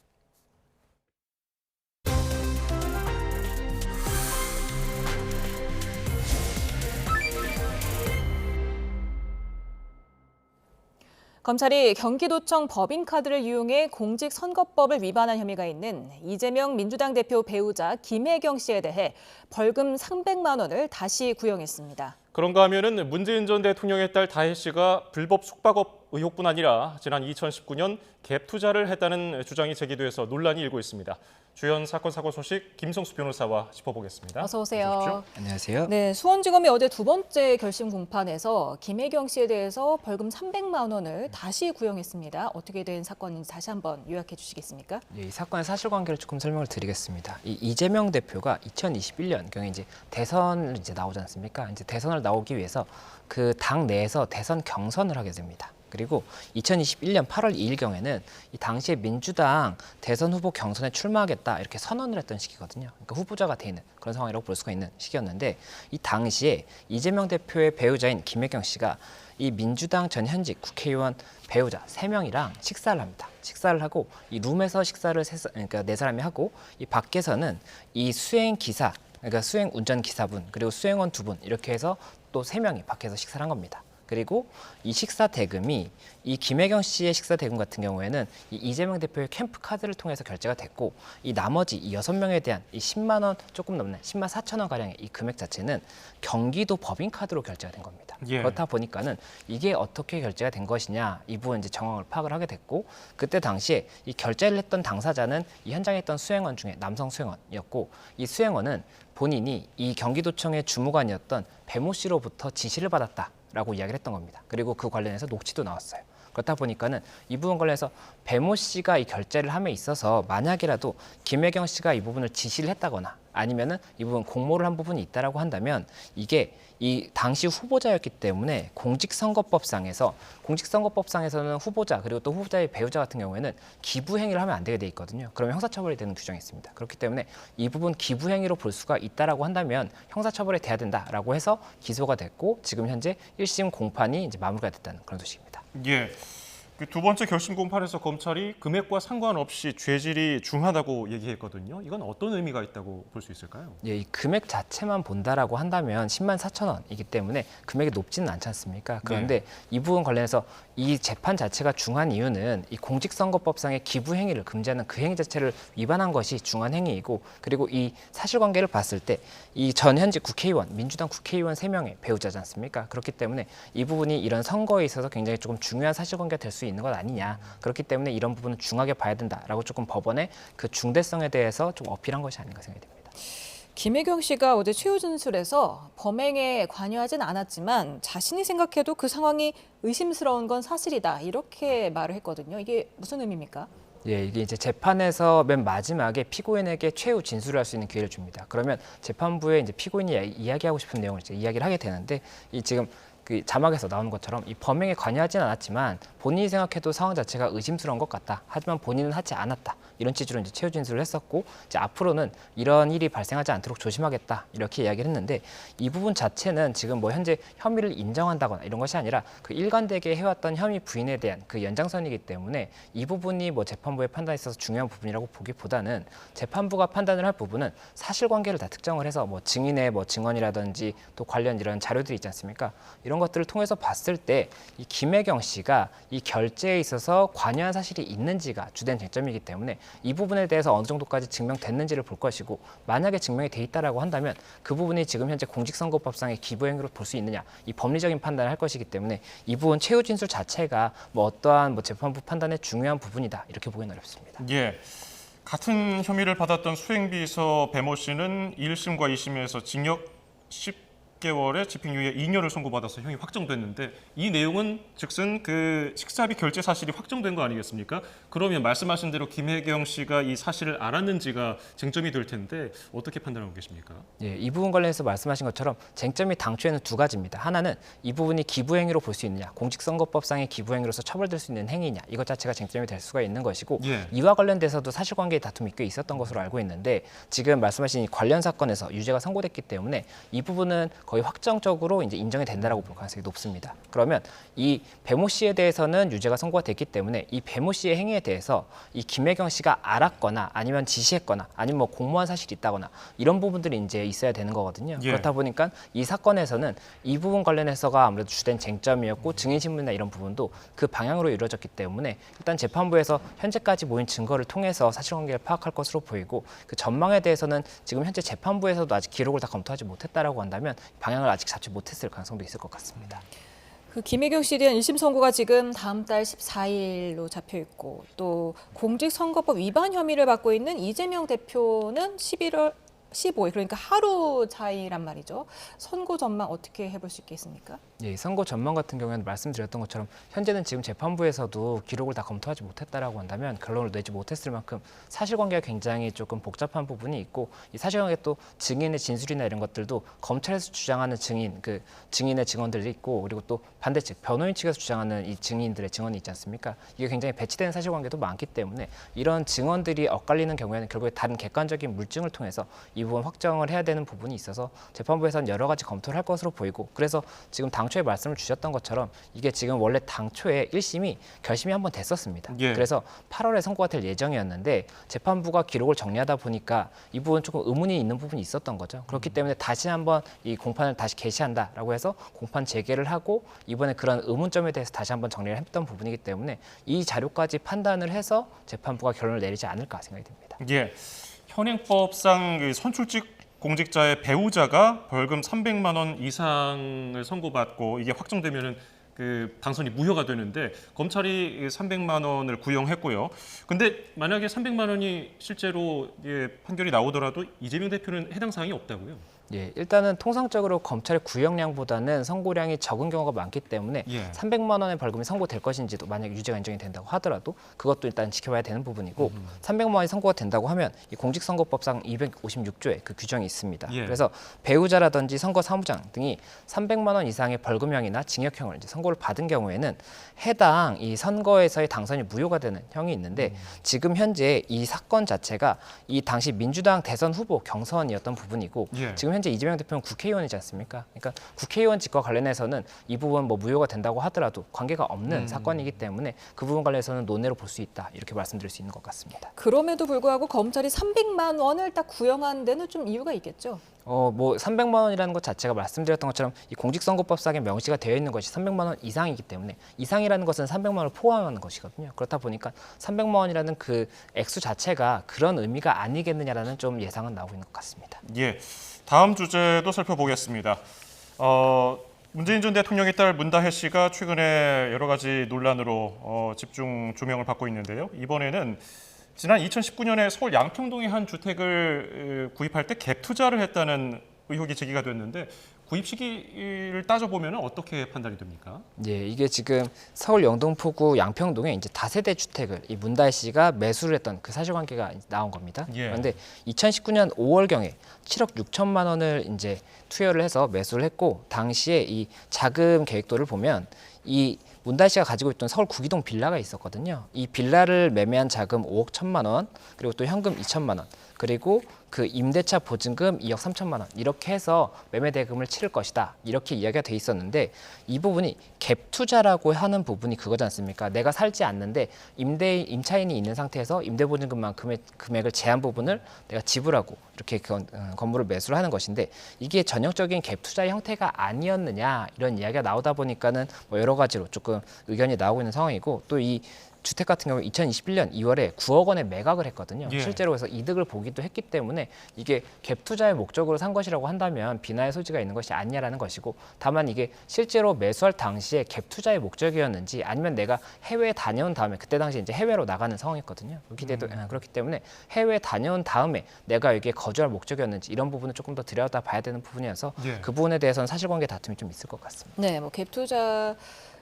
검찰이 경기도청 법인카드를 이용해 공직선거법을 위반한 혐의가 있는 이재명 민주당 대표 배우자 김혜경 씨에 대해 벌금 300만 원을 다시 구형했습니다. 그런가 하면은 문재인 전 대통령의 딸 다혜 씨가 불법 숙박업 의혹뿐 아니라 지난 2019년 갭 투자를 했다는 주장이 제기돼서 논란이 일고 있습니다. 주연 사건 사고 소식 김성수 변호사와 짚어보겠습니다. 어서 오세요. 안녕하세요. 네, 수원지검이 어제 두 번째 결심 공판에서 김혜경 씨에 대해서 벌금 300만 원을 다시 구형했습니다. 어떻게 된 사건인지 다시 한번 요약해 주시겠습니까? 네, 이 사건의 사실관계를 조금 설명을 드리겠습니다. 이재명 대표가 2021년경에 이제 대선을 이제 나오지 않습니까? 이제 대선을 나오기 위해서 그 당 내에서 대선 경선을 하게 됩니다. 그리고 2021년 8월 2일경에는 이 당시에 민주당 대선 후보 경선에 출마하겠다 이렇게 선언을 했던 시기거든요. 그러니까 후보자가 돼 있는 그런 상황이라고 볼 수가 있는 시기였는데 이 당시에 이재명 대표의 배우자인 김혜경 씨가 이 민주당 전 현직 국회의원 배우자 3명이랑 식사를 합니다. 식사를 하고 이 룸에서 식사를 그러니까 4사람이 하고 이 밖에서는 이 수행 기사 그러니까 수행 운전 기사분 그리고 수행원 2분 이렇게 해서 또 3명이 밖에서 식사를 한 겁니다. 그리고 이 식사 대금이 이 김혜경 씨의 식사 대금 같은 경우에는 이 이재명 대표의 캠프 카드를 통해서 결제가 됐고 이 나머지 이 6명에 대한 이 10만 원 조금 넘는 10만 4천 원 가량의 이 금액 자체는 경기도 법인 카드로 결제가 된 겁니다. 예. 그렇다 보니까는 이게 어떻게 결제가 된 것이냐 이 부분 이제 정황을 파악을 하게 됐고 그때 당시에 이 결제를 했던 당사자는 이 현장에 있던 수행원 중에 남성 수행원이었고 이 수행원은 본인이 이 경기도청의 주무관이었던 배모 씨로부터 지시를 받았다라고 이야기를 했던 겁니다. 그리고 그 관련해서 녹취도 나왔어요. 그렇다 보니까는 이 부분 관련해서 배모 씨가 이 결제를 함에 있어서 만약이라도 김혜경 씨가 이 부분을 지시를 했다거나 아니면은 이 부분 공모를 한 부분이 있다라고 한다면 이게 이 당시 후보자였기 때문에 공직선거법상에서는 후보자 그리고 또 후보자의 배우자 같은 경우에는 기부 행위를 하면 안 되게 돼 있거든요. 그러면 형사처벌이 되는 규정이 있습니다. 그렇기 때문에 이 부분 기부 행위로 볼 수가 있다라고 한다면 형사처벌이 돼야 된다라고 해서 기소가 됐고 지금 현재 1심 공판이 이제 마무리가 됐다는 그런 소식입니다. 예. 그 두 번째 결심 공판에서 검찰이 금액과 상관없이 죄질이 중하다고 얘기했거든요. 이건 어떤 의미가 있다고 볼 수 있을까요? 예, 이 금액 자체만 본다라고 한다면 10만 4천 원이기 때문에 금액이 높지는 않지 않습니까? 그런데 이 부분 관련해서 이 재판 자체가 중한 이유는 이 공직선거법상의 기부 행위를 금지하는 그 행위 자체를 위반한 것이 중한 행위이고 그리고 이 사실관계를 봤을 때 이 전 현직 국회의원, 민주당 국회의원 3명의 배우자지 않습니까? 그렇기 때문에 이 부분이 이런 선거에 있어서 굉장히 조금 중요한 사실관계가 될 수 있는 것 아니냐. 그렇기 때문에 이런 부분은 중하게 봐야 된다라고 조금 법원의 그 중대성에 대해서 좀 어필한 것이 아닌가 생각이 됩니다. 김혜경 씨가 어제 최후 진술에서 범행에 관여하진 않았지만 자신이 생각해도 그 상황이 의심스러운 건 사실이다. 이렇게 말을 했거든요. 이게 무슨 의미입니까? 예, 이게 이제 재판에서 맨 마지막에 피고인에게 최후 진술을 할 수 있는 기회를 줍니다. 그러면 재판부에 이제 피고인이 이야기하고 싶은 내용을 이제 이야기를 하게 되는데 이 지금 그 자막에서 나오는 것처럼 이 범행에 관여하지는 않았지만 본인이 생각해도 상황 자체가 의심스러운 것 같다. 하지만 본인은 하지 않았다. 이런 취지로 이제 최후 진술을 했었고 이제 앞으로는 이런 일이 발생하지 않도록 조심하겠다 이렇게 이야기를 했는데 이 부분 자체는 지금 뭐 현재 혐의를 인정한다거나 이런 것이 아니라 그 일관되게 해왔던 혐의 부인에 대한 그 연장선이기 때문에 이 부분이 뭐 재판부의 판단에 있어서 중요한 부분이라고 보기보다는 재판부가 판단을 할 부분은 사실관계를 다 특정을 해서 뭐 증인의 뭐 증언이라든지 또 관련 이런 자료들이 있지 않습니까? 이런 것들을 통해서 봤을 때 이 김혜경 씨가 이 결제에 있어서 관여한 사실이 있는지가 주된 쟁점이기 때문에 이 부분에 대해서 어느 정도까지 증명됐는지를 볼 것이고 만약에 증명이 돼 있다라고 한다면 그 부분이 지금 현재 공직선거법상의 기부행위로 볼 수 있느냐 이 법리적인 판단을 할 것이기 때문에 이 부분 최후 진술 자체가 뭐 어떠한 뭐 재판부 판단의 중요한 부분이다 이렇게 보기는 어렵습니다. 예. 같은 혐의를 받았던 수행비서 배모 씨는 1심과 2심에서 징역 10개월에 집행유예 2년을 선고받아서 형이 확정됐는데 이 내용은 즉슨 그 식사비 결제 사실이 확정된 거 아니겠습니까? 그러면 말씀하신 대로 김혜경 씨가 이 사실을 알았는지가 쟁점이 될 텐데 어떻게 판단하고 계십니까? 예, 이 부분 관련해서 말씀하신 것처럼 쟁점이 당초에는 두 가지입니다. 하나는 이 부분이 기부행위로 볼 수 있느냐, 공직선거법상의 기부행위로서 처벌될 수 있는 행위냐, 이것 자체가 쟁점이 될 수가 있는 것이고 예. 이와 관련돼서도 사실관계의 다툼이 꽤 있었던 것으로 알고 있는데 지금 말씀하신 이 관련 사건에서 유죄가 선고됐기 때문에 이 부분은 거의 확정적으로 이제 인정이 된다라고 볼 가능성이 높습니다. 그러면 이 배모 씨에 대해서는 유죄가 선고가 됐기 때문에 이 배모 씨의 행위에 대해서 이 김혜경 씨가 알았거나 아니면 지시했거나 아니면 뭐 공모한 사실이 있다거나 이런 부분들이 이제 있어야 되는 거거든요. 예. 그렇다 보니까 이 사건에서는 이 부분 관련해서가 아무래도 주된 쟁점이었고 증인신문이나 이런 부분도 그 방향으로 이루어졌기 때문에 일단 재판부에서 현재까지 모인 증거를 통해서 사실관계를 파악할 것으로 보이고 그 전망에 대해서는 지금 현재 재판부에서도 아직 기록을 다 검토하지 못했다라고 한다면 방향을 아직 잡지 못했을 가능성도 있을 것 같습니다. 그 김혜경 씨에 대한 1심 선고가 지금 다음 달 14일로 잡혀 있고 또 공직선거법 위반 혐의를 받고 있는 이재명 대표는 11월 15일 그러니까 하루 차이란 말이죠. 선고 전망 어떻게 해볼 수 있겠습니까? 예, 선고 전망 같은 경우에는 말씀드렸던 것처럼 현재는 지금 재판부에서도 기록을 다 검토하지 못했다라고 한다면 결론을 내지 못했을 만큼 사실관계가 굉장히 조금 복잡한 부분이 있고 이 사실관계 또 증인의 진술이나 이런 것들도 검찰에서 주장하는 증인, 그 증인의 증언들이 있고 그리고 또 반대측 변호인 측에서 주장하는 이 증인들의 증언이 있지 않습니까? 이게 굉장히 배치되는 사실관계도 많기 때문에 이런 증언들이 엇갈리는 경우에는 결국에 다른 객관적인 물증을 통해서 이 부분 확정을 해야 되는 부분이 있어서 재판부에서는 여러 가지 검토를 할 것으로 보이고 그래서 지금 당초에 말씀을 주셨던 것처럼 이게 지금 원래 당초에 1심이 결심이 한번 됐었습니다. 예. 그래서 8월에 선고가 될 예정이었는데 재판부가 기록을 정리하다 보니까 이 부분 조금 의문이 있는 부분이 있었던 거죠. 그렇기 때문에 다시 한번 이 공판을 다시 개시한다라고 해서 공판 재개를 하고 이번에 그런 의문점에 대해서 다시 한번 정리를 했던 부분이기 때문에 이 자료까지 판단을 해서 재판부가 결론을 내리지 않을까 생각이 듭니다. 예. 현행법상 선출직 공직자의 배우자가 벌금 300만 원 이상을 선고받고 이게 확정되면은 그 당선이 무효가 되는데 검찰이 300만 원을 구형했고요. 근데 만약에 300만 원이 실제로 판결이 나오더라도 이재명 대표는 해당 사항이 없다고요? 예, 일단은 통상적으로 검찰의 구형량보다는 선고량이 적은 경우가 많기 때문에 예. 300만 원의 벌금이 선고될 것인지도 만약 유죄가 인정이 된다고 하더라도 그것도 일단 지켜봐야 되는 부분이고 300만 원이 선고가 된다고 하면 이 공직선거법상 256조에 그 규정이 있습니다. 예. 그래서 배우자라든지 선거사무장 등이 300만 원 이상의 벌금형이나 징역형을 이제 선고를 받은 경우에는 해당 이 선거에서의 당선이 무효가 되는 형이 있는데 지금 현재 이 사건 자체가 이 당시 민주당 대선 후보 경선이었던 부분이고 예. 지금 현재 이재명 대표는 국회의원이지 않습니까? 그러니까 국회의원직과 관련해서는 이 부분 뭐 무효가 된다고 하더라도 관계가 없는 사건이기 때문에 그 부분 관련해서는 논외로 볼 수 있다 이렇게 말씀드릴 수 있는 것 같습니다. 그럼에도 불구하고 검찰이 300만 원을 딱 구형한 데는 좀 이유가 있겠죠? 뭐 300만 원이라는 것 자체가 말씀드렸던 것처럼 이 공직선거법상에 명시가 되어 있는 것이 300만 원 이상이기 때문에 이상이라는 것은 300만 원을 포함하는 것이거든요. 그렇다 보니까 300만 원이라는 그 액수 자체가 그런 의미가 아니겠느냐라는 좀 예상은 나오고 있는 것 같습니다. 예. 다음 주제도 살펴보겠습니다. 문재인 전 대통령의 딸 문다혜 씨가 최근에 여러 가지 논란으로 집중 조명을 받고 있는데요. 이번에는 지난 2019년에 서울 양평동의 한 주택을 구입할 때 갭 투자를 했다는 의혹이 제기가 됐는데 구입 시기를 따져보면 어떻게 판단이 됩니까? 예, 이게 지금 서울 영등포구 양평동에 이제 다세대 주택을 이 문다혜 씨가 매수를 했던 그 사실관계가 나온 겁니다. 예. 그런데 2019년 5월경에 7억 6천만 원을 이제 투여를 해서 매수를 했고, 당시에 이 자금 계획도를 보면 이 문다혜 씨가 가지고 있던 서울 구기동 빌라가 있었거든요. 이 빌라를 매매한 자금 5억 1천만 원, 그리고 또 현금 2천만 원, 그리고 그 임대차 보증금 2억 3천만 원, 이렇게 해서 매매 대금을 치를 것이다, 이렇게 이야기가 돼 있었는데, 이 부분이 갭 투자라고 하는 부분이 그거지 않습니까? 내가 살지 않는데 임차인이 있는 상태에서 임대보증금만큼의 금액을 제한 부분을 내가 지불하고 이렇게 건물을 매수를 하는 것인데, 이게 전형적인 갭 투자의 형태가 아니었느냐, 이런 이야기가 나오다 보니까는 뭐 여러 가지로 조금 의견이 나오고 있는 상황이고, 또 이 주택 같은 경우 2021년 2월에 9억 원에 매각을 했거든요. 예. 실제로 해서 이득을 보기도 했기 때문에 이게 갭 투자의 목적으로 산 것이라고 한다면 비난의 소지가 있는 것이 아니냐라는 것이고, 다만 이게 실제로 매수할 당시에 갭 투자의 목적이었는지, 아니면 내가 해외에 다녀온 다음에, 그때 당시 이제 해외로 나가는 상황이었거든요. 그렇기 때문에 해외에 다녀온 다음에 내가 여기에 거주할 목적이었는지, 이런 부분을 조금 더 들여다봐야 되는 부분이어서 예. 그 부분에 대해서는 사실관계 다툼이 좀 있을 것 같습니다. 네, 뭐 갭 투자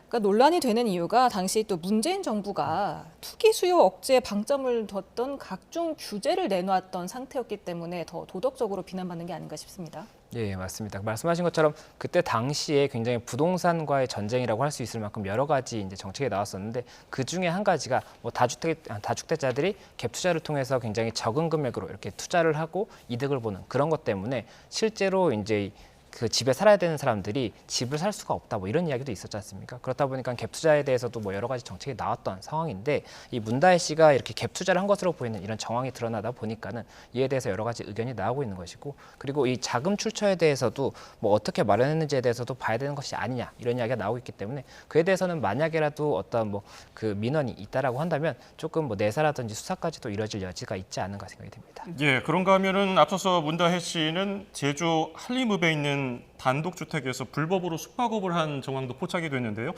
가 논란이 되는 이유가 당시 또 문재인 정부가 투기 수요 억제에 방점을 뒀던 각종 규제를 내놓았던 상태였기 때문에 더 도덕적으로 비난받는 게 아닌가 싶습니다. 예, 맞습니다. 말씀하신 것처럼 그때 당시에 굉장히 부동산과의 전쟁이라고 할 수 있을 만큼 여러 가지 이제 정책이 나왔었는데, 그 중에 한 가지가 뭐 다주택자들이 갭 투자를 통해서 굉장히 적은 금액으로 이렇게 투자를 하고 이득을 보는 그런 것 때문에 실제로 이제 그 집에 살아야 되는 사람들이 집을 살 수가 없다, 뭐 이런 이야기도 있었지 않습니까? 그렇다 보니까 갭 투자에 대해서도 뭐 여러 가지 정책이 나왔던 상황인데, 이 문다혜 씨가 이렇게 갭 투자를 한 것으로 보이는 이런 정황이 드러나다 보니까는 이에 대해서 여러 가지 의견이 나오고 있는 것이고, 그리고 이 자금 출처에 대해서도 뭐 어떻게 마련했는지에 대해서도 봐야 되는 것이 아니냐, 이런 이야기가 나오고 있기 때문에, 그에 대해서는 만약에라도 어떤 뭐 그 민원이 있다라고 한다면 조금 뭐 내사라든지 수사까지도 이뤄질 여지가 있지 않은가 생각이 듭니다. 예, 그런가 하면은 앞서서 문다혜 씨는 제주 한림읍에 있는 단독주택에서 불법으로 숙박업을 한 정황도 포착이 됐는데요.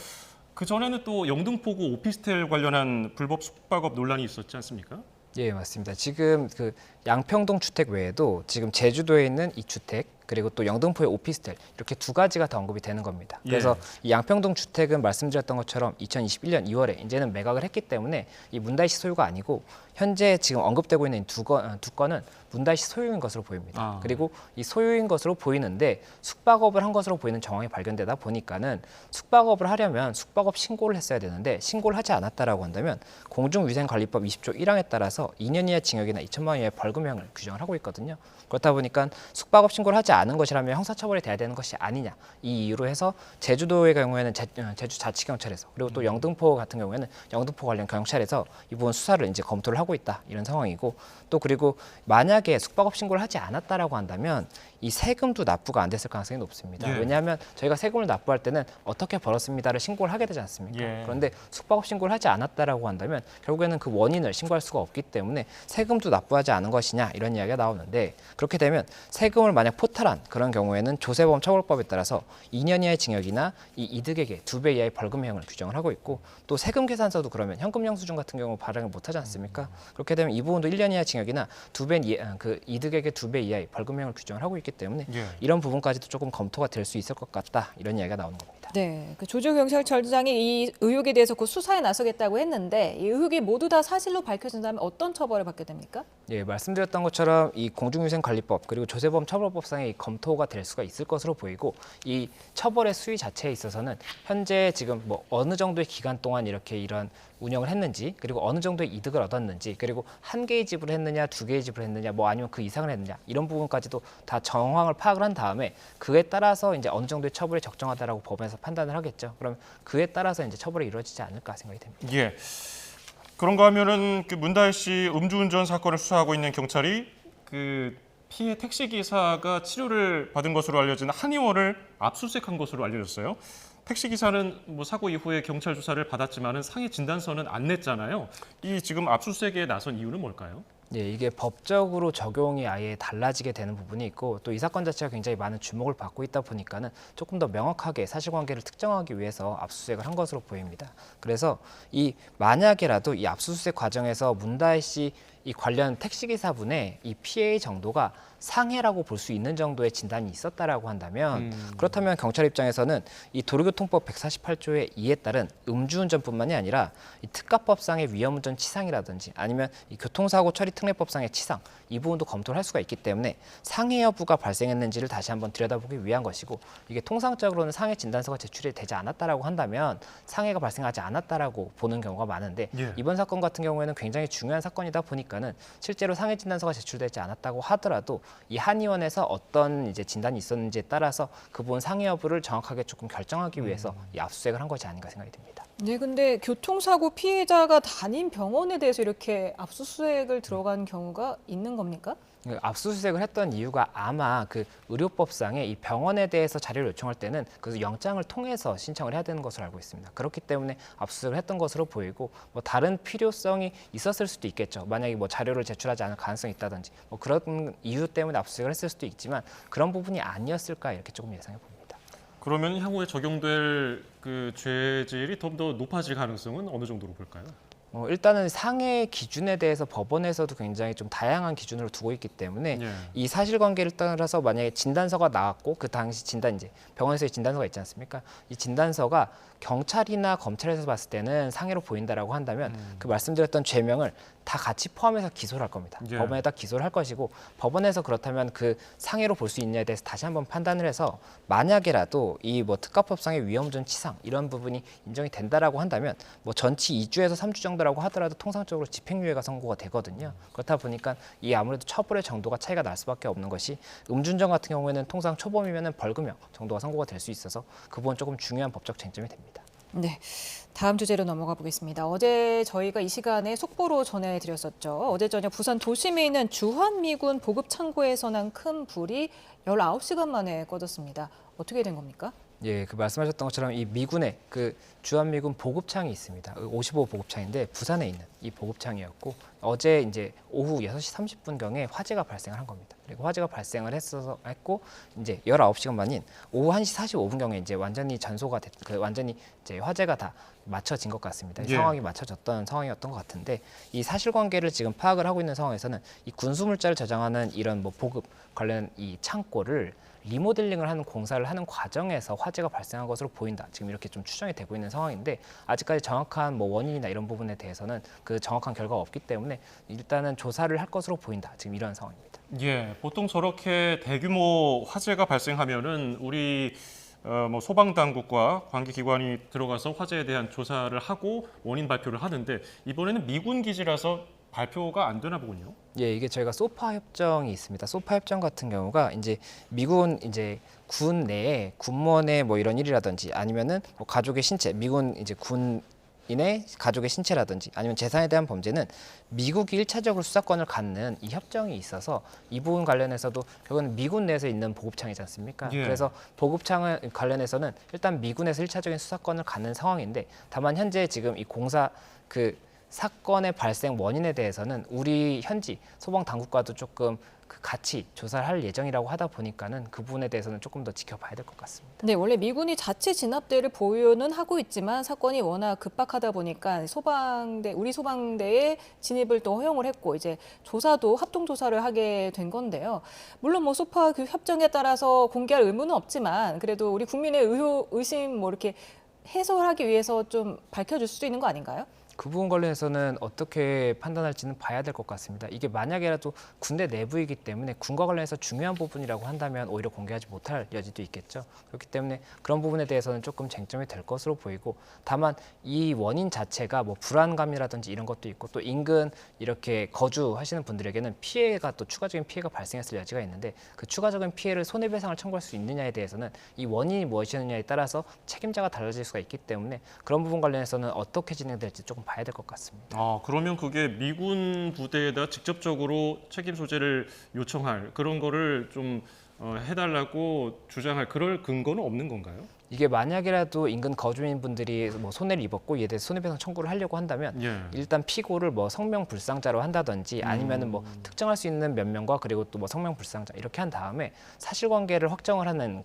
그 전에는 또 영등포구 오피스텔 관련한 불법 숙박업 논란이 있었지 않습니까? 예, 맞습니다. 지금 그 양평동 주택 외에도 지금 제주도에 있는 이 주택, 그리고 또 영등포의 오피스텔, 이렇게 두 가지가 더 언급이 되는 겁니다. 그래서 이 양평동 주택은 말씀드렸던 것처럼 2021년 2월에 이제는 매각을 했기 때문에 이 문다혜 씨 소유가 아니고, 현재 지금 언급되고 있는 두 건은 문다혜 씨 소유인 것으로 보입니다. 그리고 이 소유인 것으로 보이는데 숙박업을 한 것으로 보이는 정황이 발견되다 보니까는, 숙박업을 하려면 숙박업 신고를 했어야 되는데 신고를 하지 않았다라고 한다면 공중위생관리법 20조 1항에 따라서 2년 이하 징역이나 2천만 원 이하의 벌금형을 규정을 하고 있거든요. 그렇다 보니까 숙박업 신고를 하지 않은 것이라면 형사처벌이 돼야 되는 것이 아니냐, 이 이유로 해서 제주도의 경우에는 제주자치경찰에서, 그리고 또 영등포 같은 경우에는 영등포 관련 경찰에서 이 부분 수사를 이제 검토를 하고 있다, 이런 상황이고, 또 그리고 만약에 숙박업 신고를 하지 않았다라고 한다면 이 세금도 납부가 안 됐을 가능성이 높습니다. 예. 왜냐하면 저희가 세금을 납부할 때는 어떻게 벌었습니다를 신고를 하게 되지 않습니까? 예. 그런데 숙박업 신고를 하지 않았다라고 한다면 결국에는 그 원인을 신고할 수가 없기 때문에 세금도 납부하지 않은 것이냐, 이런 이야기가 나오는데, 그렇게 되면 세금을 만약 포탈한 그런 경우에는 조세범 처벌법에 따라서 2년 이하의 징역이나 이 이득액의 2배 이하의 벌금형을 규정을 하고 있고, 또 세금 계산서도 그러면 현금 영수증 같은 경우 발행을 못하지 않습니까? 그렇게 되면 이 부분도 1년 이하 징역이나 그 이득액의 2배 이하의 벌금형을 규정을 하고 있기 때문에 이런 부분까지도 조금 검토가 될 수 있을 것 같다, 이런 이야기가 나오는 겁니다. 네, 그 조조경찰청장이 이 의혹에 대해서 곧 수사에 나서겠다고 했는데, 이 의혹이 모두 다 사실로 밝혀진다면 어떤 처벌을 받게 됩니까? 예, 말씀드렸던 것처럼 이 공중위생관리법 그리고 조세범 처벌법상의 검토가 될 수가 있을 것으로 보이고, 이 처벌의 수위 자체에 있어서는 현재 지금 뭐 어느 정도의 기간 동안 이렇게 이런 운영을 했는지, 그리고 어느 정도의 이득을 얻었는지, 그리고 한 개의 집을 했느냐, 두 개의 집을 했느냐, 뭐 아니면 그 이상을 했느냐, 이런 부분까지도 다 정황을 파악을 한 다음에 그에 따라서 이제 어느 정도의 처벌이 적정하다라고 법원에서 판단을 하겠죠. 그럼 그에 따라서 이제 처벌이 이루어지지 않을까 생각이 됩니다. 예. 그런가 하면은 그 문다혜 씨 음주운전 사건을 수사하고 있는 경찰이 그 피해 택시 기사가 치료를 받은 것으로 알려진 한의원을 압수수색한 것으로 알려졌어요. 택시 기사는 뭐 사고 이후에 경찰 조사를 받았지만은 상해 진단서는 안 냈잖아요. 이 지금 압수수색에 나선 이유는 뭘까요? 예, 이게 법적으로 적용이 아예 달라지게 되는 부분이 있고, 또 이 사건 자체가 굉장히 많은 주목을 받고 있다 보니까는 조금 더 명확하게 사실관계를 특정하기 위해서 압수수색을 한 것으로 보입니다. 그래서 이 만약에라도 이 압수수색 과정에서 문다혜 씨 이 관련 택시기사분의 이 피해의 정도가 상해라고 볼 수 있는 정도의 진단이 있었다라고 한다면 그렇다면 경찰 입장에서는 이 도로교통법 148조의 2에 따른 음주운전뿐만이 아니라 이 특가법상의 위험운전 치상이라든지 아니면 이 교통사고 처리 특례법상의 치상 이 부분도 검토를 할 수가 있기 때문에 상해 여부가 발생했는지를 다시 한번 들여다보기 위한 것이고 이게 통상적으로는 상해 진단서가 제출이 되지 않았다라고 한다면 상해가 발생하지 않았다라고 보는 경우가 많은데 이번 사건 같은 경우에는 굉장히 중요한 사건이다 보니까는 실제로 상해 진단서가 제출되지 않았다고 하더라도 이 한의원에서 어떤 이제 진단이 있었는지에 따라서 그 부분 상해 여부를 정확하게 조금 결정하기 위해서 이 압수수색을 한 것이 아닌가 생각이 듭니다. 네, 근데 교통사고 피해자가 다닌 병원에 대해서 이렇게 압수수색을 들어간 경우가 있는 겁니까? 압수수색을 했던 이유가 아마 그 의료법상에 이 병원에 대해서 자료를 요청할 때는 그 영장을 통해서 신청을 해야 되는 것으로 알고 있습니다. 그렇기 때문에 압수수색을 했던 것으로 보이고 뭐 다른 필요성이 있었을 수도 있겠죠. 만약에 뭐 자료를 제출하지 않을 가능성이 있다든지 뭐 그런 이유 때문에 압수수색을 했을 수도 있지만 그런 부분이 아니었을까 이렇게 조금 예상해 봅니다. 그러면 향후에 적용될 그 죄질이 좀 더 높아질 가능성은 어느 정도로 볼까요? 일단은 상해 기준에 대해서 법원에서도 굉장히 좀 다양한 기준으로 두고 있기 때문에 이 사실관계를 따라서 만약에 진단서가 나왔고 그 당시 이제 병원에서의 진단서가 있지 않습니까? 이 진단서가 경찰이나 검찰에서 봤을 때는 상해로 보인다라고 한다면 그 말씀드렸던 죄명을 다 같이 포함해서 기소를 할 겁니다. 법원에다 기소를 할 것이고 법원에서 그렇다면 그 상해로 볼 수 있냐에 대해서 다시 한번 판단을 해서 만약에라도 이 뭐 특가법상의 위험운전 치상 이런 부분이 인정이 된다라고 한다면 뭐 전치 2주에서 3주 정도라고 하더라도 통상적으로 집행유예가 선고가 되거든요. 그렇다 보니까 이 아무래도 처벌의 정도가 차이가 날 수밖에 없는 것이 음주운전 같은 경우에는 통상 초범이면은 벌금형 정도가 선고가 될 수 있어서 그 부분 조금 중요한 법적 쟁점이 됩니다. 네, 다음 주제로 넘어가 보겠습니다. 어제 저희가 이 시간에 속보로 전해드렸었죠. 어제 저녁 부산 도심에 있는 주한미군 보급창고에서 난 큰 불이 19시간 만에 꺼졌습니다. 어떻게 된 겁니까? 예, 그 말씀하셨던 것처럼 이 미군의 그 주한미군 보급창이 있습니다. 55 보급창인데 부산에 있는 이 보급창이었고 어제 이제 오후 6시 30분경에 화재가 발생을 한 겁니다. 그리고 화재가 발생을 했고 이제 19시간 만인 오후 1시 45분경에 이제 완전히 전소가 완전히 이제 화재가 다 맞춰진 것 같습니다. 이 상황이 맞춰졌던 상황이었던 것 같은데 이 사실관계를 지금 파악을 하고 있는 상황에서는 이 군수물자를 저장하는 이런 뭐 보급 관련 이 창고를 리모델링을 하는 공사를 하는 과정에서 화재가 발생한 것으로 보인다. 지금 이렇게 좀 추정이 되고 있는 상황인데 아직까지 정확한 뭐 원인이나 이런 부분에 대해서는 그 정확한 결과가 없기 때문에 일단은 조사를 할 것으로 보인다. 지금 이런 상황입니다. 예, 보통 저렇게 대규모 화재가 발생하면은 우리 뭐 소방당국과 관계기관이 들어가서 화재에 대한 조사를 하고 원인 발표를 하는데 이번에는 미군 기지라서 발표가 안 되나 보군요. 예, 이게 저희가 소파 협정이 있습니다. 소파 협정 같은 경우가 이제 미군 이제 군 내에 군무원의 뭐 이런 일이라든지 아니면은 뭐 가족의 신체, 미군 이제 군인의 가족의 신체라든지 아니면 재산에 대한 범죄는 미국이 1차적으로 수사권을 갖는 이 협정이 있어서 이 부분 관련해서도 결국은 미군 내에서 있는 보급창이지 않습니까? 그래서 보급창을 관련해서는 일단 미군에서 1차적인 수사권을 갖는 상황인데 다만 현재 지금 이 공사 사건의 발생 원인에 대해서는 우리 현지 소방 당국과도 조금 같이 조사를 할 예정이라고 하다 보니까는 그 부분에 대해서는 조금 더 지켜봐야 될 것 같습니다. 네, 원래 미군이 자체 진압대를 보유는 하고 있지만 사건이 워낙 급박하다 보니까 우리 소방대에 진입을 또 허용을 했고 이제 조사도 합동 조사를 하게 된 건데요. 물론 뭐 소파 그 협정에 따라서 공개할 의무는 없지만 그래도 우리 국민의 의심 뭐 이렇게 해소하기 위해서 좀 밝혀줄 수도 있는 거 아닌가요? 그 부분 관련해서는 어떻게 판단할지는 봐야 될 것 같습니다. 이게 만약에라도 군대 내부이기 때문에 군과 관련해서 중요한 부분이라고 한다면 오히려 공개하지 못할 여지도 있겠죠. 그렇기 때문에 그런 부분에 대해서는 조금 쟁점이 될 것으로 보이고 다만 이 원인 자체가 뭐 불안감이라든지 이런 것도 있고 또 인근 이렇게 거주하시는 분들에게는 피해가 또 추가적인 피해가 발생했을 여지가 있는데 그 추가적인 피해를 손해배상을 청구할 수 있느냐에 대해서는 이 원인이 무엇이느냐에 따라서 책임자가 달라질 수가 있기 때문에 그런 부분 관련해서는 어떻게 진행될지 조금 봐야 될 것 같습니다. 그러면 그게 미군 부대에다 직접적으로 책임 소재를 요청할 그런 거를 좀 해달라고 주장할 그럴 근거는 없는 건가요? 이게 만약이라도 인근 거주민분들이 뭐 손해를 입었고 이에 대해서 손해배상 청구를 하려고 한다면 일단 피고를 뭐 성명불상자로 한다든지 아니면은 뭐 특정할 수 있는 몇 명과 그리고 또 뭐 성명불상자 이렇게 한 다음에 사실관계를 확정을 하는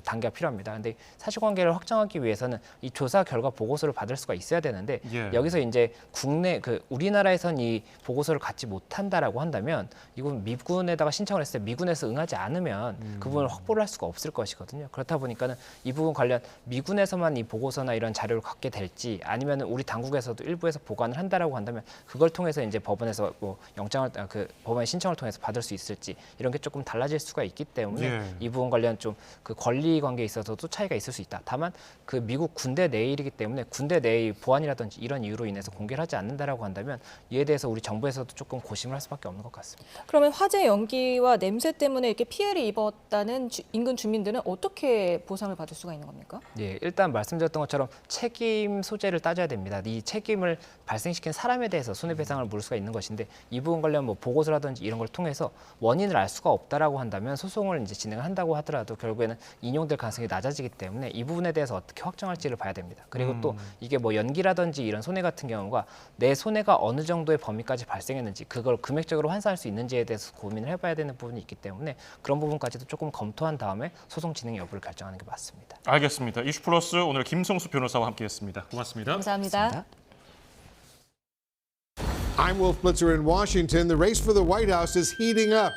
단계가 필요합니다. 근데 사실관계를 확정하기 위해서는 이 조사 결과 보고서를 받을 수가 있어야 되는데 여기서 이제 국내 우리나라에선 이 보고서를 갖지 못한다라고 한다면 이건 미군에다가 신청을 했을 때 미군에서 응하지 않으면 그 부분을 확보를 할 수가 없을 것이거든요. 그렇다 보니까는 이 부분 관련 미군에서만 이 보고서나 이런 자료를 갖게 될지 아니면 우리 당국에서도 일부에서 보관을 한다라고 한다면 그걸 통해서 이제 법원에서 뭐 영장을 법원의 신청을 통해서 받을 수 있을지 이런 게 조금 달라질 수가 있기 때문에 이 부분 관련 좀 그 권리 관계에 있어서도 차이가 있을 수 있다. 다만 그 미국 군대 내의 일이기 때문에 군대 내의 보안이라든지 이런 이유로 인해서 공개를 하지 않는다라고 한다면 이에 대해서 우리 정부에서도 조금 고심을 할 수밖에 없는 것 같습니다. 그러면 화재 연기와 냄새 때문에 이렇게 피해를 입었다는 인근 주민들은 어떻게 보상을 받을 수가 있는 겁니까? 예, 일단 말씀드렸던 것처럼 책임 소재를 따져야 됩니다. 이 책임을 발생시킨 사람에 대해서 손해배상을 물을 수가 있는 것인데 이 부분 관련 뭐 보고서라든지 이런 걸 통해서 원인을 알 수가 없다라고 한다면 소송을 이제 진행을 한다고 하더라도 결국에는 인용될 가능성이 낮아지기 때문에 이 부분에 대해서 어떻게 확정할지를 봐야 됩니다. 그리고 또 이게 뭐 연기라든지 이런 손해 같은 경우가 내 손해가 어느 정도의 범위까지 발생했는지 그걸 금액적으로 환산할 수 있는지에 대해서 고민을 해봐야 되는 부분이 있기 때문에 그런 부분까지도 조금 검토한 다음에 소송 진행 여부를 결정하는 게 맞습니다. 알겠습니다. 이슈플러스 오늘 김성수 변호사와 함께했습니다. 고맙습니다. 감사합니다. I'm Wolf Blitzer in Washington. The race for the White House is heating up.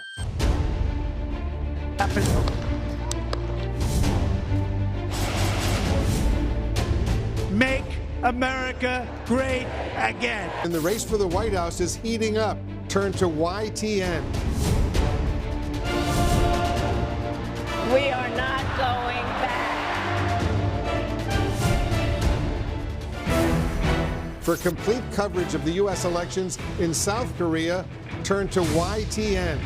Make America great again. And the race for the White House is heating up. Turn to YTN. We are not going back. For complete coverage of the U.S. elections in South Korea, turn to YTN.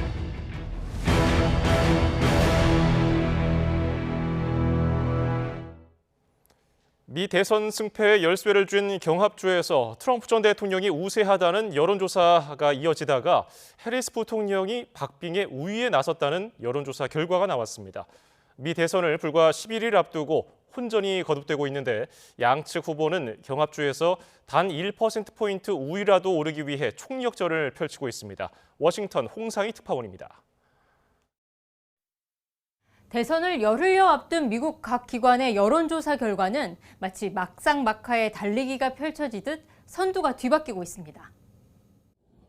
미 대선 승패에 열쇠를 쥔 경합주에서 트럼프 전 대통령이 우세하다는 여론조사가 이어지다가 해리스 부통령이 박빙의 우위에 나섰다는 여론조사 결과가 나왔습니다. 미 대선을 불과 11일 앞두고 혼전이 거듭되고 있는데 양측 후보는 경합주에서 단 1%포인트 우위라도 오르기 위해 총력전을 펼치고 있습니다. 워싱턴 홍상희 특파원입니다. 대선을 열흘여 앞둔 미국 각 기관의 여론조사 결과는 마치 막상막하의 달리기가 펼쳐지듯 선두가 뒤바뀌고 있습니다.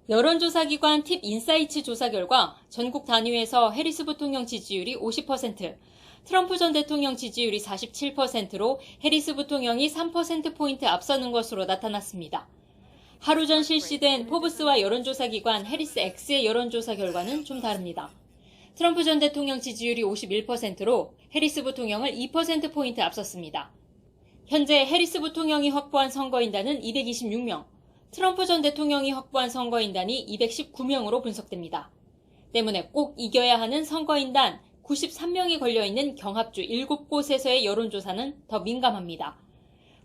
여론조사 기관 팁 인사이츠 조사 결과 전국 단위에서 해리스 부통령 지지율이 50%, 트럼프 전 대통령 지지율이 47%로 해리스 부통령이 3%포인트 앞서는 것으로 나타났습니다. 하루 전 실시된 포브스와 여론조사 기관 해리스 X의 여론조사 결과는 좀 다릅니다. 트럼프 전 대통령 지지율이 51%로 해리스 부통령을 2%포인트 앞섰습니다. 현재 해리스 부통령이 확보한 선거인단은 226명, 트럼프 전 대통령이 확보한 선거인단이 219명으로 분석됩니다. 때문에 꼭 이겨야 하는 선거인단 93명이 걸려있는 경합주 7곳에서의 여론조사는 더 민감합니다.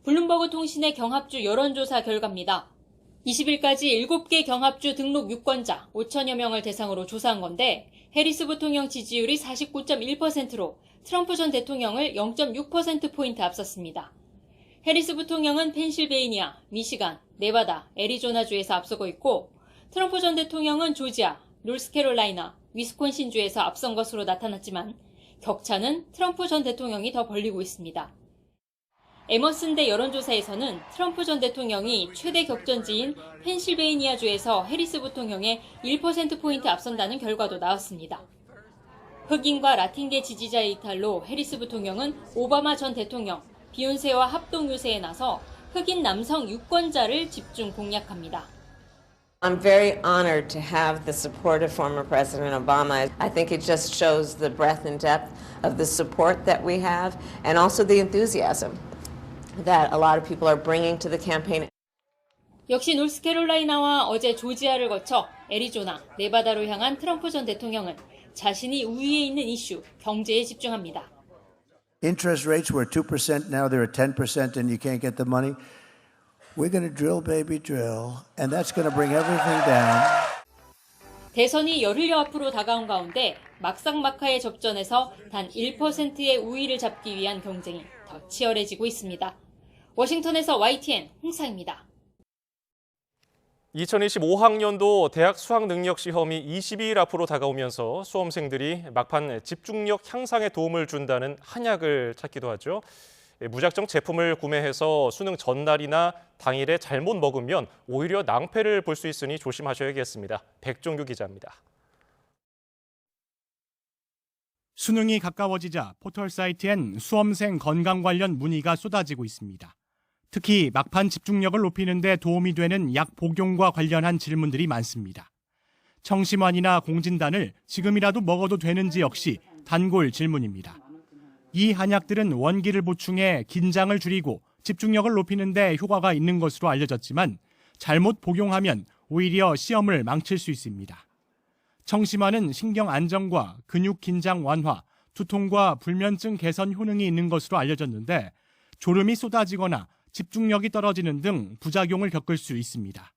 블룸버그 통신의 경합주 여론조사 결과입니다. 20일까지 7개 경합주 등록 유권자 5천여 명을 대상으로 조사한 건데 해리스 부통령 지지율이 49.1%로 트럼프 전 대통령을 0.6%포인트 앞섰습니다. 해리스 부통령은 펜실베이니아, 미시간, 네바다, 애리조나주에서 앞서고 있고 트럼프 전 대통령은 조지아, 노스캐롤라이나, 위스콘신주에서 앞선 것으로 나타났지만 격차는 트럼프 전 대통령이 더 벌리고 있습니다. 에머슨대 여론조사에서는 트럼프 전 대통령이 최대 격전지인 펜실베이니아주에서 해리스 부통령의 1%포인트 앞선다는 결과도 나왔습니다. 흑인과 라틴계 지지자의 이탈로 해리스 부통령은 오바마 전 대통령, 비욘세와 합동 유세에 나서 흑인 남성 유권자를 집중 공략합니다. I'm very honored to have the support of former President Obama. I think it just shows the breadth and depth of the support that we have and also the enthusiasm that a lot of people are bringing to the campaign. 역시 노스캐롤라이나와 어제 조지아를 거쳐 애리조나, 네바다로 향한 트럼프 전 대통령은 자신이 우위에 있는 이슈, 경제에 집중합니다. Interest rates were 2%, now they're at 10% and you can't get the money. We're going to drill, baby, drill. And that's going to bring everything down. 대선이 열흘여 앞으로 다가온 가운데 막상막하의 접전에서 단 1%의 우위를 잡기 위한 경쟁이 더 치열해지고 있습니다. 워싱턴에서 YTN 홍상입니다. 2025학년도 대학 수학능력시험이 22일 앞으로 다가오면서 수험생들이 막판 집중력 향상에 도움을 준다는 한약을 찾기도 하죠. 무작정 제품을 구매해서 수능 전날이나 당일에 잘못 먹으면 오히려 낭패를 볼 수 있으니 조심하셔야겠습니다. 백종규 기자입니다. 수능이 가까워지자 포털 사이트엔 수험생 건강 관련 문의가 쏟아지고 있습니다. 특히 막판 집중력을 높이는 데 도움이 되는 약 복용과 관련한 질문들이 많습니다. 청심환이나 공진단을 지금이라도 먹어도 되는지 역시 단골 질문입니다. 이 한약들은 원기를 보충해 긴장을 줄이고 집중력을 높이는 데 효과가 있는 것으로 알려졌지만 잘못 복용하면 오히려 시험을 망칠 수 있습니다. 청심환은 신경 안정과 근육 긴장 완화, 두통과 불면증 개선 효능이 있는 것으로 알려졌는데 졸음이 쏟아지거나 집중력이 떨어지는 등 부작용을 겪을 수 있습니다.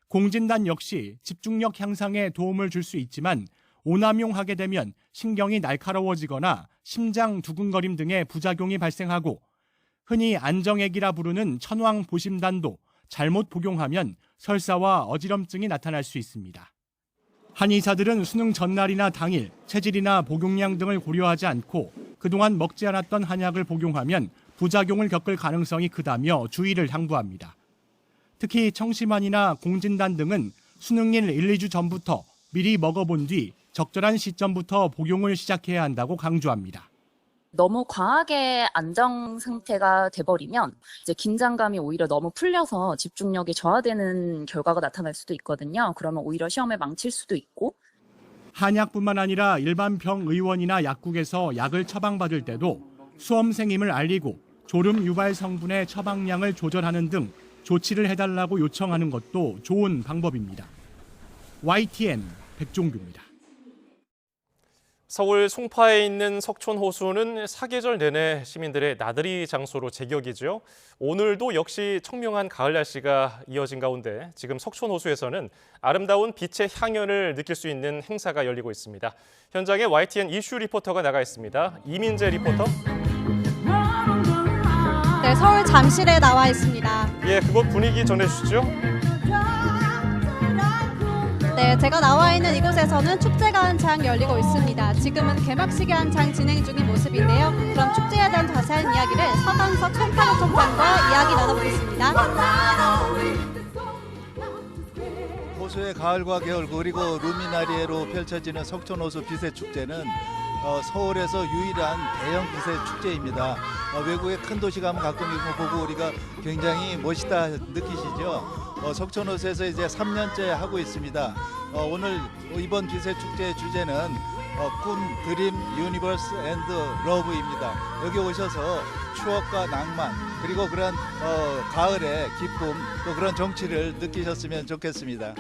공진단 역시 집중력 향상에 도움을 줄 수 있지만 오남용하게 되면 신경이 날카로워지거나 심장 두근거림 등의 부작용이 발생하고 흔히 안정액이라 부르는 천황보심단도 잘못 복용하면 설사와 어지럼증이 나타날 수 있습니다. 한의사들은 수능 전날이나 당일 체질이나 복용량 등을 고려하지 않고 그동안 먹지 않았던 한약을 복용하면 부작용을 겪을 가능성이 크다며 주의를 당부합니다. 특히 청심환이나 공진단 등은 수능일 1, 2주 전부터 미리 먹어본 뒤 적절한 시점부터 복용을 시작해야 한다고 강조합니다. 너무 과하게 안정 상태가 돼버리면 이제 긴장감이 오히려 너무 풀려서 집중력이 저하되는 결과가 나타날 수도 있거든요. 그러면 오히려 시험을 망칠 수도 있고. 한약뿐만 아니라 일반 병의원이나 약국에서 약을 처방받을 때도 수험생임을 알리고 졸음 유발 성분의 처방량을 조절하는 등 조치를 해달라고 요청하는 것도 좋은 방법입니다. YTN 백종규입니다. 서울 송파에 있는 석촌호수는 사계절 내내 시민들의 나들이 장소로 제격이죠. 오늘도 역시 청명한 가을 날씨가 이어진 가운데 지금 석촌호수에서는 아름다운 빛의 향연을 느낄 수 있는 행사가 열리고 있습니다. 현장에 YTN 이슈 리포터가 나가 있습니다. 이민재 리포터. 네, 서울 잠실에 나와 있습니다. 예, 그곳 분위기 전해주시죠. 네, 제가 나와 있는 이곳에서는 축제가 한창 열리고 있습니다. 지금은 개막식이 한창 진행 중인 모습인데요. 그럼 축제에 대한 자세한 이야기를 서강석 송파구청장과 이야기 나눠보겠습니다. 호수의 가을과 겨울 그리고 루미나리에로 펼쳐지는 석촌호수 빛의 축제는 서울에서 유일한 대형 빛의 축제입니다. 외국의 큰 도시 가면 가끔 이거 보고 우리가 굉장히 멋있다 느끼시죠? 석촌호수에서 이제 3년째 하고 있습니다. 오늘 이번 빛의 축제의 주제는 꿈, 드림, 유니버스 앤드 러브입니다. 여기 오셔서 추억과 낭만 그리고 그런 가을의 기쁨 또 그런 정취를 느끼셨으면 좋겠습니다.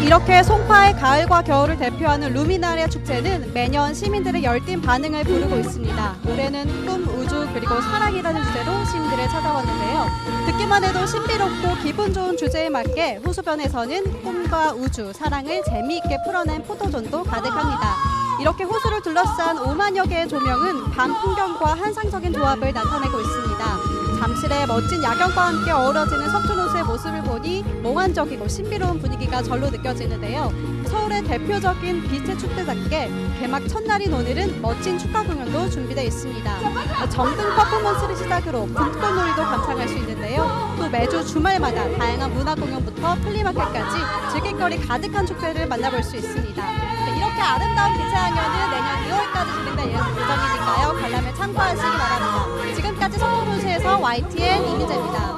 이렇게 송파의 가을과 겨울을 대표하는 루미나리아 축제는 매년 시민들의 열띤 반응을 부르고 있습니다. 올해는 꿈, 우주, 그리고 사랑이라는 주제로 시민들을 찾아왔는데요. 듣기만 해도 신비롭고 기분 좋은 주제에 맞게 호수변에서는 꿈과 우주, 사랑을 재미있게 풀어낸 포토존도 가득합니다. 이렇게 호수를 둘러싼 5만여 개의 조명은 밤 풍경과 환상적인 조합을 나타내고 있습니다. 잠실의 멋진 야경과 함께 어우러지는 석촌호수의 모습을 보니 몽환적이고 신비로운 분위기가 절로 느껴지는데요. 서울의 대표적인 빛의 축제답게 개막 첫날인 오늘은 멋진 축하 공연도 준비되어 있습니다. 정등 퍼포먼스를 시작으로 불꽃놀이도 감상할 수 있는데요. 또 매주 주말마다 다양한 문화 공연부터 플리마켓까지 즐길거리 가득한 축제를 만나볼 수 있습니다. 이렇게 아름다운 빛의 향연은 내년 2월까지 진행될 예정이니까요. 관람을 참고하시기 바랍니다. 지금까지 석촌호수에서 YTN 이민재입니다.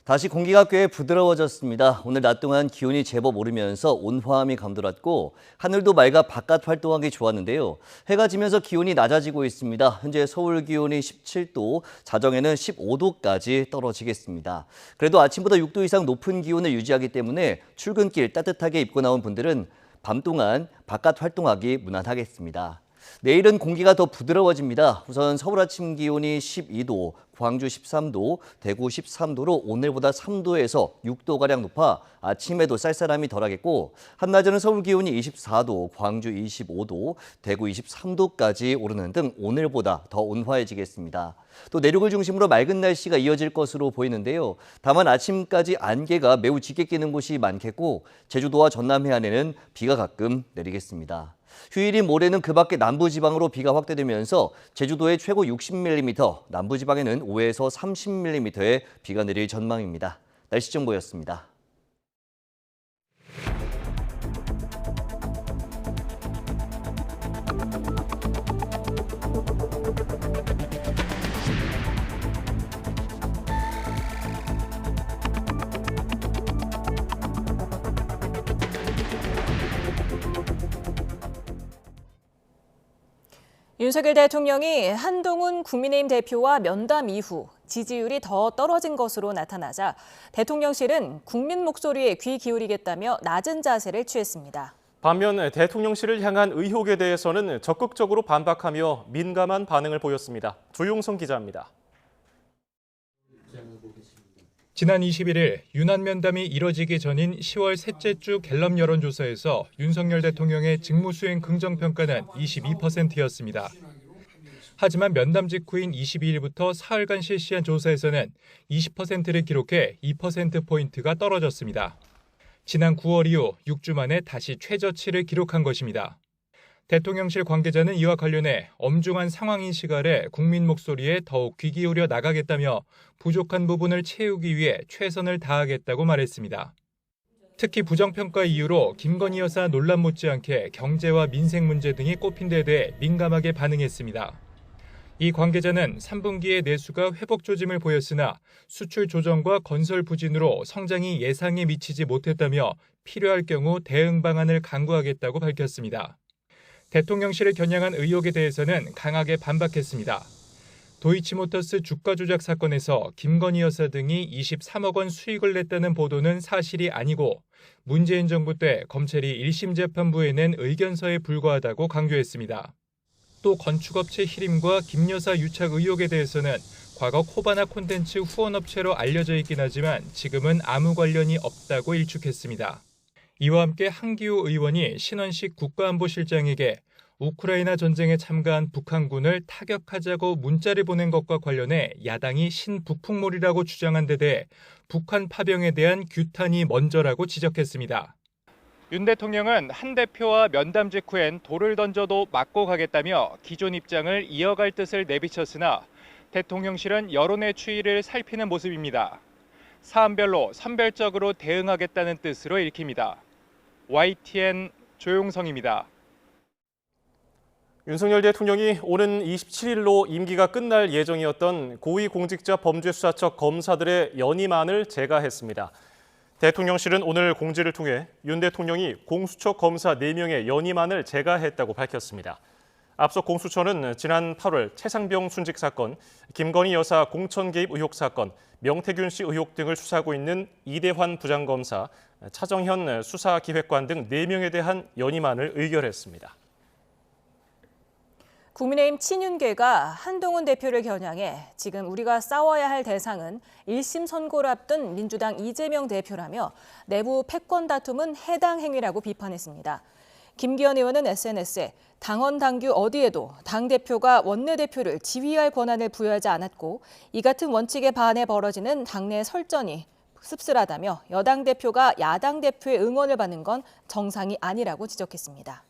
다시 공기가 꽤 부드러워졌습니다. 오늘 낮 동안 기온이 제법 오르면서 온화함이 감돌았고 하늘도 맑아 바깥 활동하기 좋았는데요. 해가 지면서 기온이 낮아지고 있습니다. 현재 서울 기온이 17도, 자정에는 15도까지 떨어지겠습니다. 그래도 아침보다 6도 이상 높은 기온을 유지하기 때문에 출근길 따뜻하게 입고 나온 분들은 밤 동안 바깥 활동하기 무난하겠습니다. 내일은 공기가 더 부드러워집니다. 우선 서울 아침 기온이 12도, 광주 13도, 대구 13도로 오늘보다 3도에서 6도가량 높아 아침에도 쌀쌀함이 덜하겠고 한낮에는 서울 기온이 24도, 광주 25도, 대구 23도까지 오르는 등 오늘보다 더 온화해지겠습니다. 또 내륙을 중심으로 맑은 날씨가 이어질 것으로 보이는데요. 다만 아침까지 안개가 매우 짙게 끼는 곳이 많겠고 제주도와 전남 해안에는 비가 가끔 내리겠습니다. 휴일인 모레는 그 밖에 남부지방으로 비가 확대되면서 제주도에 최고 60mm, 남부지방에는 5에서 30mm의 비가 내릴 전망입니다. 날씨 정보였습니다. 윤석열 대통령이 한동훈 국민의힘 대표와 면담 이후 지지율이 더 떨어진 것으로 나타나자 대통령실은 국민 목소리에 귀 기울이겠다며 낮은 자세를 취했습니다. 반면 대통령실을 향한 의혹에 대해서는 적극적으로 반박하며 민감한 반응을 보였습니다. 조용성 기자입니다. 지난 21일 윤한 면담이 이뤄지기 전인 10월 셋째 주 갤럽 여론조사에서 윤석열 대통령의 직무수행 긍정평가는 22%였습니다. 하지만 면담 직후인 22일부터 사흘간 실시한 조사에서는 20%를 기록해 2%포인트가 떨어졌습니다. 지난 9월 이후 6주 만에 다시 최저치를 기록한 것입니다. 대통령실 관계자는 이와 관련해 엄중한 상황인식 아래 국민 목소리에 더욱 귀 기울여 나가겠다며 부족한 부분을 채우기 위해 최선을 다하겠다고 말했습니다. 특히 부정평가 이유로 김건희 여사 논란 못지않게 경제와 민생 문제 등이 꼽힌 데 대해 민감하게 반응했습니다. 이 관계자는 3분기에 내수가 회복 조짐을 보였으나 수출 조정과 건설 부진으로 성장이 예상에 미치지 못했다며 필요할 경우 대응 방안을 강구하겠다고 밝혔습니다. 대통령실을 겨냥한 의혹에 대해서는 강하게 반박했습니다. 도이치모터스 주가 조작 사건에서 김건희 여사 등이 23억 원 수익을 냈다는 보도는 사실이 아니고 문재인 정부 때 검찰이 1심 재판부에 낸 의견서에 불과하다고 강조했습니다. 또 건축업체 히림과 김 여사 유착 의혹에 대해서는 과거 코바나 콘텐츠 후원업체로 알려져 있긴 하지만 지금은 아무 관련이 없다고 일축했습니다. 이와 함께 한기호 의원이 신원식 국가안보실장에게 우크라이나 전쟁에 참가한 북한군을 타격하자고 문자를 보낸 것과 관련해 야당이 신북풍몰이라고 주장한 데 대해 북한 파병에 대한 규탄이 먼저라고 지적했습니다. 윤 대통령은 한 대표와 면담 직후엔 돌을 던져도 맞고 가겠다며 기존 입장을 이어갈 뜻을 내비쳤으나 대통령실은 여론의 추이를 살피는 모습입니다. 사안별로 선별적으로 대응하겠다는 뜻으로 읽힙니다. YTN 조용성입니다. 윤석열 대통령이 오는 27일로 임기가 끝날 예정이었던 고위공직자범죄수사처 검사들의 연임안을 제거했습니다. 대통령실은 오늘 공지를 통해 윤 대통령이 공수처 검사 4명의 연임안을 제거했다고 밝혔습니다. 앞서 공수처는 지난 8월 최상병 순직 사건, 김건희 여사 공천 개입 의혹 사건, 명태균 씨 의혹 등을 수사하고 있는 이대환 부장검사, 차정현 수사기획관 등 4명에 대한 연임안을 의결했습니다. 국민의힘 친윤계가 한동훈 대표를 겨냥해 지금 우리가 싸워야 할 대상은 1심 선고를 앞둔 민주당 이재명 대표라며 내부 패권 다툼은 해당 행위라고 비판했습니다. 김기현 의원은 SNS에 당원 당규 어디에도 당대표가 원내대표를 지휘할 권한을 부여하지 않았고 이 같은 원칙에 반해 벌어지는 당내 설전이 씁쓸하다며 여당 대표가 야당 대표의 응원을 받는 건 정상이 아니라고 지적했습니다.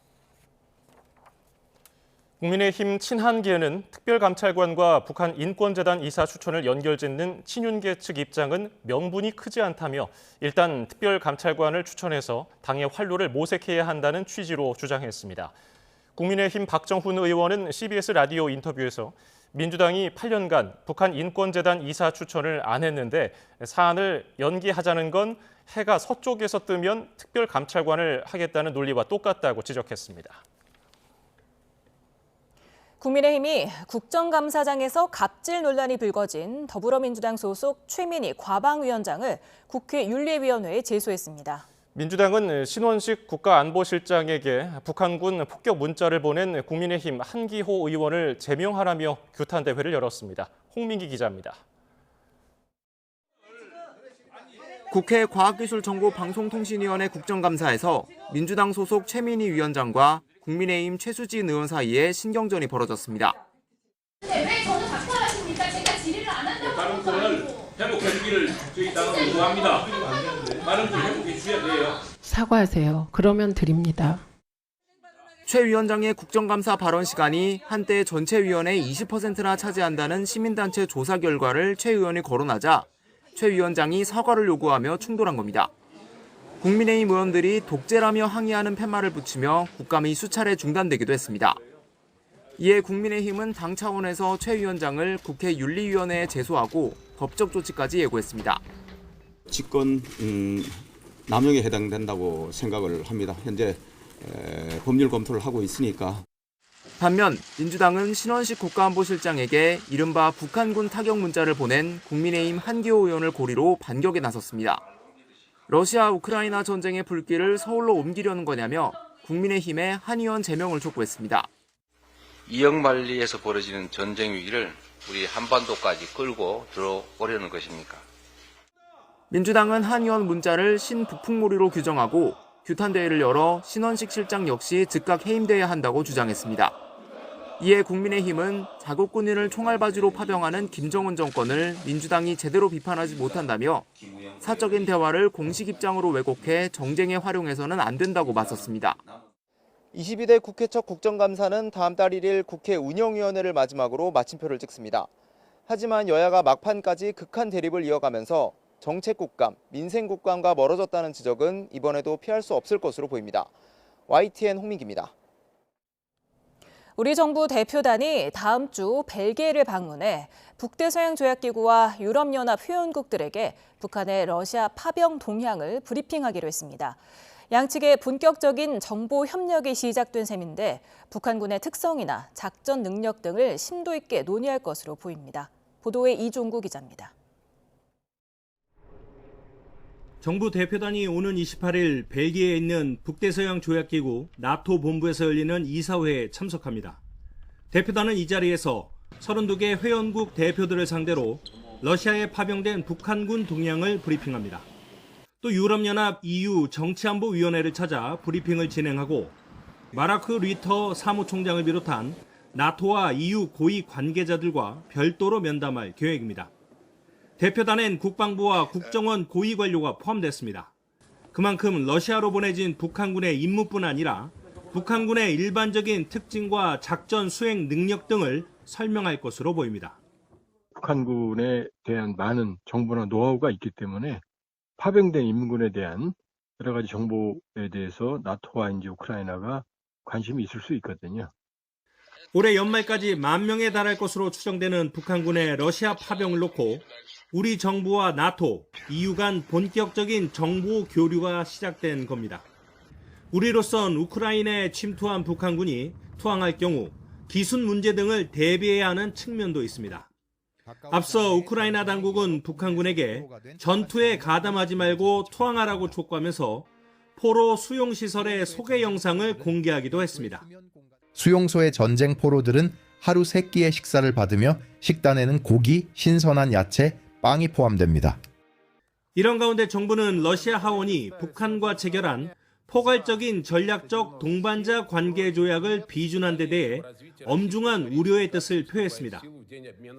국민의힘 친한계는 특별감찰관과 북한 인권재단 이사 추천을 연결짓는 친윤계 측 입장은 명분이 크지 않다며 일단 특별감찰관을 추천해서 당의 활로를 모색해야 한다는 취지로 주장했습니다. 국민의힘 박정훈 의원은 CBS 라디오 인터뷰에서 민주당이 8년간 북한 인권재단 이사 추천을 안 했는데 사안을 연기하자는 건 해가 서쪽에서 뜨면 특별감찰관을 하겠다는 논리와 똑같다고 지적했습니다. 국민의힘이 국정감사장에서 갑질 논란이 불거진 더불어민주당 소속 최민희 과방위원장을 국회 윤리위원회에 제소했습니다. 민주당은 신원식 국가안보실장에게 북한군 폭격 문자를 보낸 국민의힘 한기호 의원을 제명하라며 규탄 대회를 열었습니다. 홍민기 기자입니다. 국회 과학기술정보방송통신위원회 국정감사에서 민주당 소속 최민희 위원장과 국민의힘 최수진 의원 사이에 신경전이 벌어졌습니다. 왜 저는 박탈하십니까? 제가 질의를 안 한다고. 다른 건을 회복해 주기를 저희 당은 요구합니다. 다른 건 회복해 주셔야 돼요. 사과하세요. 그러면 드립니다. 최 위원장의 국정감사 발언 시간이 한때 전체 위원의 20%나 차지한다는 시민단체 조사 결과를 최 의원이 거론하자 최 위원장이 사과를 요구하며 충돌한 겁니다. 국민의힘 의원들이 독재라며 항의하는 팻말을 붙이며 국감이 수차례 중단되기도 했습니다. 이에 국민의힘은 당 차원에서 최 위원장을 국회 윤리위원회에 제소하고 법적 조치까지 예고했습니다. 직권 남용에 해당된다고 생각을 합니다. 현재 법률 검토를 하고 있으니까. 반면 민주당은 신원식 국가안보실장에게 이른바 북한군 타격 문자를 보낸 국민의힘 한기호 의원을 고리로 반격에 나섰습니다. 러시아 우크라이나 전쟁의 불길을 서울로 옮기려는 거냐며 국민의힘의 한 의원 제명을 촉구했습니다. 이역만리에서 벌어지는 전쟁 위기를 우리 한반도까지 끌고 들어오려는 것입니까? 민주당은 한 의원 문자를 신북풍몰이로 규정하고 규탄대회를 열어 신원식 실장 역시 즉각 해임돼야 한다고 주장했습니다. 이에 국민의힘은 자국군인을 총알바지로 파병하는 김정은 정권을 민주당이 제대로 비판하지 못한다며 사적인 대화를 공식 입장으로 왜곡해 정쟁에 활용해서는 안 된다고 맞섰습니다. 22대 국회 첫 국정감사는 다음 달 1일 국회 운영위원회를 마지막으로 마침표를 찍습니다. 하지만 여야가 막판까지 극한 대립을 이어가면서 정책국감, 민생국감과 멀어졌다는 지적은 이번에도 피할 수 없을 것으로 보입니다. YTN 홍민기입니다. 우리 정부 대표단이 다음 주 벨기에를 방문해 북대서양조약기구와 유럽연합 회원국들에게 북한의 러시아 파병 동향을 브리핑하기로 했습니다. 양측의 본격적인 정보 협력이 시작된 셈인데 북한군의 특성이나 작전 능력 등을 심도 있게 논의할 것으로 보입니다. 보도에 이종구 기자입니다. 정부 대표단이 오는 28일 벨기에에 있는 북대서양 조약기구 나토 본부에서 열리는 이사회에 참석합니다. 대표단은 이 자리에서 32개 회원국 대표들을 상대로 러시아에 파병된 북한군 동향을 브리핑합니다. 또 유럽연합 EU 정치안보위원회를 찾아 브리핑을 진행하고 마라크 리터 사무총장을 비롯한 나토와 EU 고위 관계자들과 별도로 면담할 계획입니다. 대표단엔 국방부와 국정원 고위 관료가 포함됐습니다. 그만큼 러시아로 보내진 북한군의 임무뿐 아니라 북한군의 일반적인 특징과 작전 수행 능력 등을 설명할 것으로 보입니다. 북한군에 대한 많은 정보나 노하우가 있기 때문에 파병된 인민군에 대한 여러 가지 정보에 대해서 나토와 이제 우크라이나가 관심이 있을 수 있거든요. 올해 연말까지 10,000명에 달할 것으로 추정되는 북한군의 러시아 파병을 놓고 우리 정부와 나토, EU 간 본격적인 정보 교류가 시작된 겁니다. 우리로선 우크라이나에 침투한 북한군이 투항할 경우 기순 문제 등을 대비해야 하는 측면도 있습니다. 앞서 우크라이나 당국은 북한군에게 전투에 가담하지 말고 투항하라고 촉구하면서 포로 수용시설의 소개 영상을 공개하기도 했습니다. 수용소의 전쟁 포로들은 하루 3끼의 식사를 받으며 식단에는 고기, 신선한 야채, 빵이 포함됩니다. 이런 가운데 정부는 러시아 하원이 북한과 체결한 포괄적인 전략적 동반자 관계 조약을 비준한 데 대해 엄중한 우려의 뜻을 표했습니다.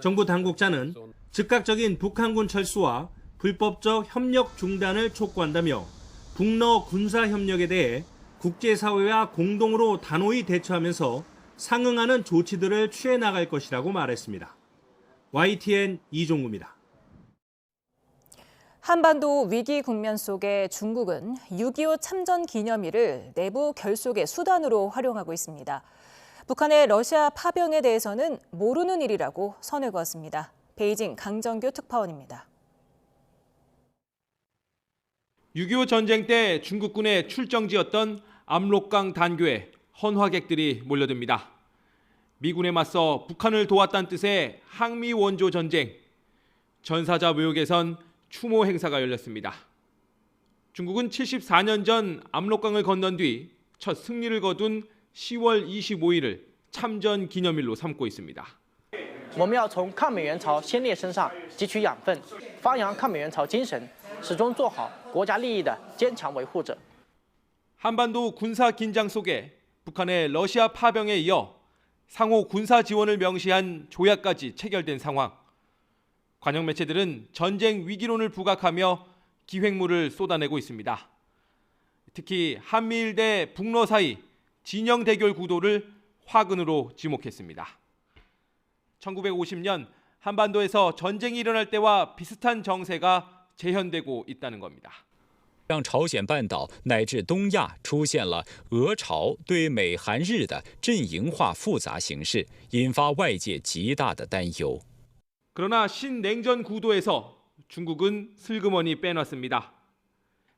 정부 당국자는 즉각적인 북한군 철수와 불법적 협력 중단을 촉구한다며 북러 군사 협력에 대해 국제사회와 공동으로 단호히 대처하면서 상응하는 조치들을 취해 나갈 것이라고 말했습니다. YTN 이종구입니다. 한반도 위기 국면 속에 중국은 6.25 참전 기념일을 내부 결속의 수단으로 활용하고 있습니다. 북한의 러시아 파병에 대해서는 모르는 일이라고 선을 그었습니다. 베이징 강정규 특파원입니다. 6.25 전쟁 때 중국군의 출정지였던 압록강 단교에 헌화객들이 몰려듭니다. 미군에 맞서 북한을 도왔다는 뜻의 항미 원조 전쟁. 전사자 묘역에선 추모 행사가 열렸습니다. 중국은 74년 전 압록강을 건넌 뒤 첫 승리를 거둔 10월 25일을 참전 기념일로 삼고 있습니다. 我们要从抗美援朝先烈身上汲取养分，发扬抗美援朝精神，始终做好国家利益的坚强维护者。 한반도 군사 긴장 속에 북한의 러시아 파병에 이어 상호 군사 지원을 명시한 조약까지 체결된 상황. 관영 매체들은 전쟁 위기론을 부각하며 기획물을 쏟아내고 있습니다. 특히 한미일 대 북러 사이 진영 대결 구도를 화근으로 지목했습니다. 1950년 한반도에서 전쟁이 일어날 때와 비슷한 정세가 재현되고 있다는 겁니다. 让朝鲜半岛乃至东亚出现了俄朝对美韩日的阵营化复杂形势，引发外界极大的担忧。 그러나 신냉전 구도에서 중국은 슬그머니 빼놨습니다.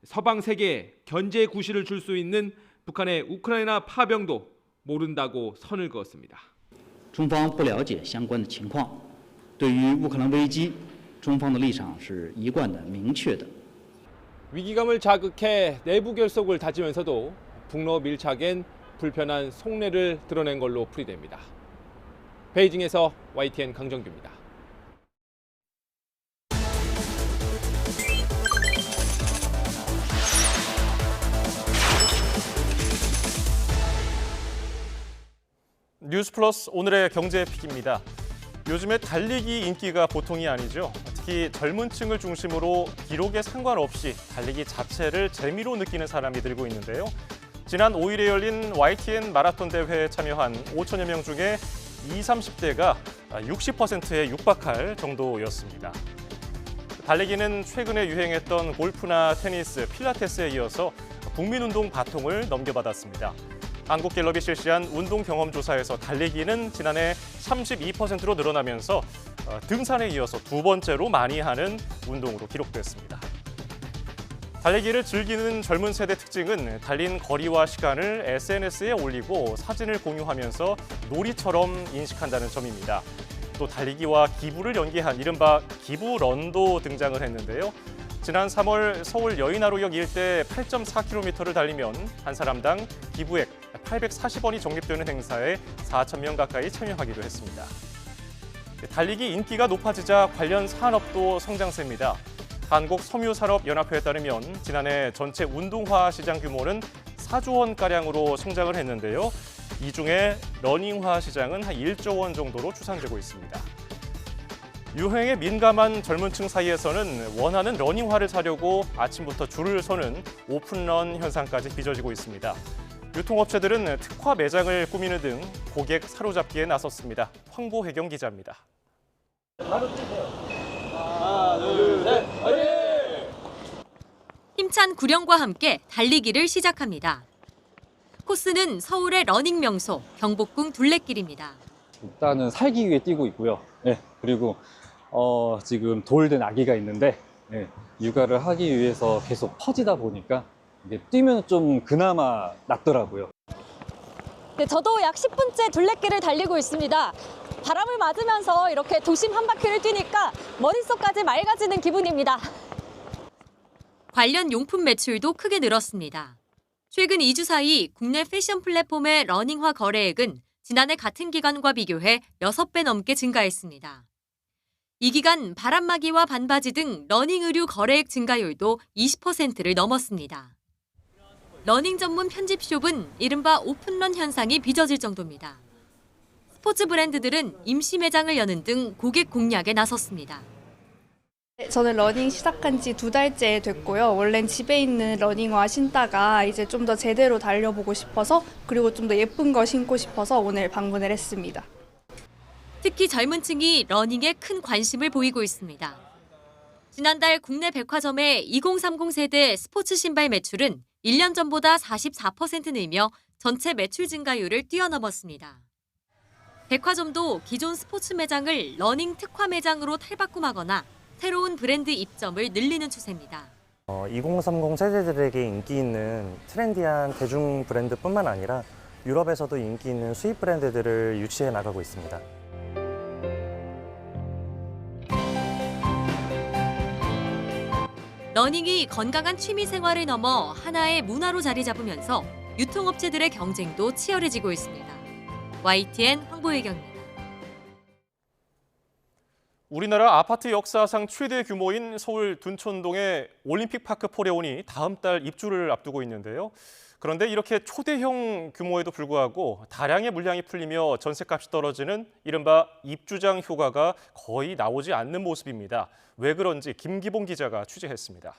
서방 세계에 견제 구실을 줄 수 있는 북한의 우크라이나 파병도 모른다고 선을 그었습니다. 中方不了解相关的情况，对于乌克兰危机，中方的立场是一贯的明确的。 위기감을 자극해 내부 결속을 다지면서도 북러 밀착엔 불편한 속내를 드러낸 걸로 풀이됩니다. 베이징에서 YTN 강정규입니다. 뉴스플러스 오늘의 경제 픽입니다. 요즘에 달리기 인기가 보통이 아니죠. 특히 젊은 층을 중심으로 기록에 상관없이 달리기 자체를 재미로 느끼는 사람이 늘고 있는데요. 지난 5일에 열린 YTN 마라톤 대회에 참여한 5천여 명 중에 20, 30대가 60%에 육박할 정도였습니다. 달리기는 최근에 유행했던 골프나 테니스, 필라테스에 이어서 국민운동 바통을 넘겨받았습니다. 한국갤럽이 실시한 운동 경험 조사에서 달리기는 지난해 32%로 늘어나면서 등산에 이어서 두 번째로 많이 하는 운동으로 기록됐습니다. 달리기를 즐기는 젊은 세대 특징은 달린 거리와 시간을 SNS에 올리고 사진을 공유하면서 놀이처럼 인식한다는 점입니다. 또 달리기와 기부를 연계한 이른바 기부런도 등장을 했는데요. 지난 3월 서울 여의나루역 일대 8.4km를 달리면 한 사람당 기부액 840원이 적립되는 행사에 4천 명 가까이 참여하기도 했습니다. 달리기 인기가 높아지자 관련 산업도 성장세입니다. 한국섬유산업연합회에 따르면 지난해 전체 운동화 시장 규모는 4조 원가량으로 성장을 했는데요. 이 중에 러닝화 시장은 한 1조 원 정도로 추산되고 있습니다. 유행에 민감한 젊은 층 사이에서는 원하는 러닝화를 사려고 아침부터 줄을 서는 오픈런 현상까지 빚어지고 있습니다. 유통업체들은 특화 매장을 꾸미는 등 고객 사로잡기에 나섰습니다. 황보혜경 기자입니다. 하나, 둘, 셋, 화이팅! 힘찬 구령과 함께 달리기를 시작합니다. 코스는 서울의 러닝 명소 경복궁 둘레길입니다. 일단은 살기 위해 뛰고 있고요. 네, 그리고 지금 돌된 아기가 있는데 육아를 하기 위해서 계속 퍼지다 보니까 이게 뛰면 좀 그나마 낫더라고요. 네, 저도 약 10분째 둘레길을 달리고 있습니다. 바람을 맞으면서 이렇게 도심 한 바퀴를 뛰니까 머릿속까지 맑아지는 기분입니다. 관련 용품 매출도 크게 늘었습니다. 최근 2주 사이 국내 패션 플랫폼의 러닝화 거래액은 지난해 같은 기간과 비교해 6배 넘게 증가했습니다. 이 기간 바람막이와 반바지 등 러닝 의류 거래액 증가율도 20%를 넘었습니다. 러닝 전문 편집숍은 이른바 오픈런 현상이 빚어질 정도입니다. 스포츠 브랜드들은 임시 매장을 여는 등 고객 공략에 나섰습니다. 저는 러닝 시작한 지 2달째 됐고요. 원래는 집에 있는 러닝화 신다가 이제 좀 더 제대로 달려보고 싶어서 그리고 좀 더 예쁜 거 신고 싶어서 오늘 방문을 했습니다. 특히 젊은 층이 러닝에 큰 관심을 보이고 있습니다. 지난달 국내 백화점의 2030 세대 스포츠 신발 매출은 1년 전보다 44% 늘며 전체 매출 증가율을 뛰어넘었습니다. 백화점도 기존 스포츠 매장을 러닝 특화 매장으로 탈바꿈하거나 새로운 브랜드 입점을 늘리는 추세입니다. 2030 세대들에게 인기 있는 트렌디한 대중 브랜드뿐만 아니라 유럽에서도 인기 있는 수입 브랜드들을 유치해 나가고 있습니다. 러닝이 건강한 취미 생활을 넘어 하나의 문화로 자리 잡으면서 유통업체들의 경쟁도 치열해지고 있습니다. YTN 황보혜경입니다. 우리나라 아파트 역사상 최대 규모인 서울 둔촌동의 올림픽파크 포레온이 다음 달 입주를 앞두고 있는데요. 그런데 이렇게 초대형 규모에도 불구하고 다량의 물량이 풀리며 전셋값이 떨어지는 이른바 입주장 효과가 거의 나오지 않는 모습입니다. 왜 그런지 김기봉 기자가 취재했습니다.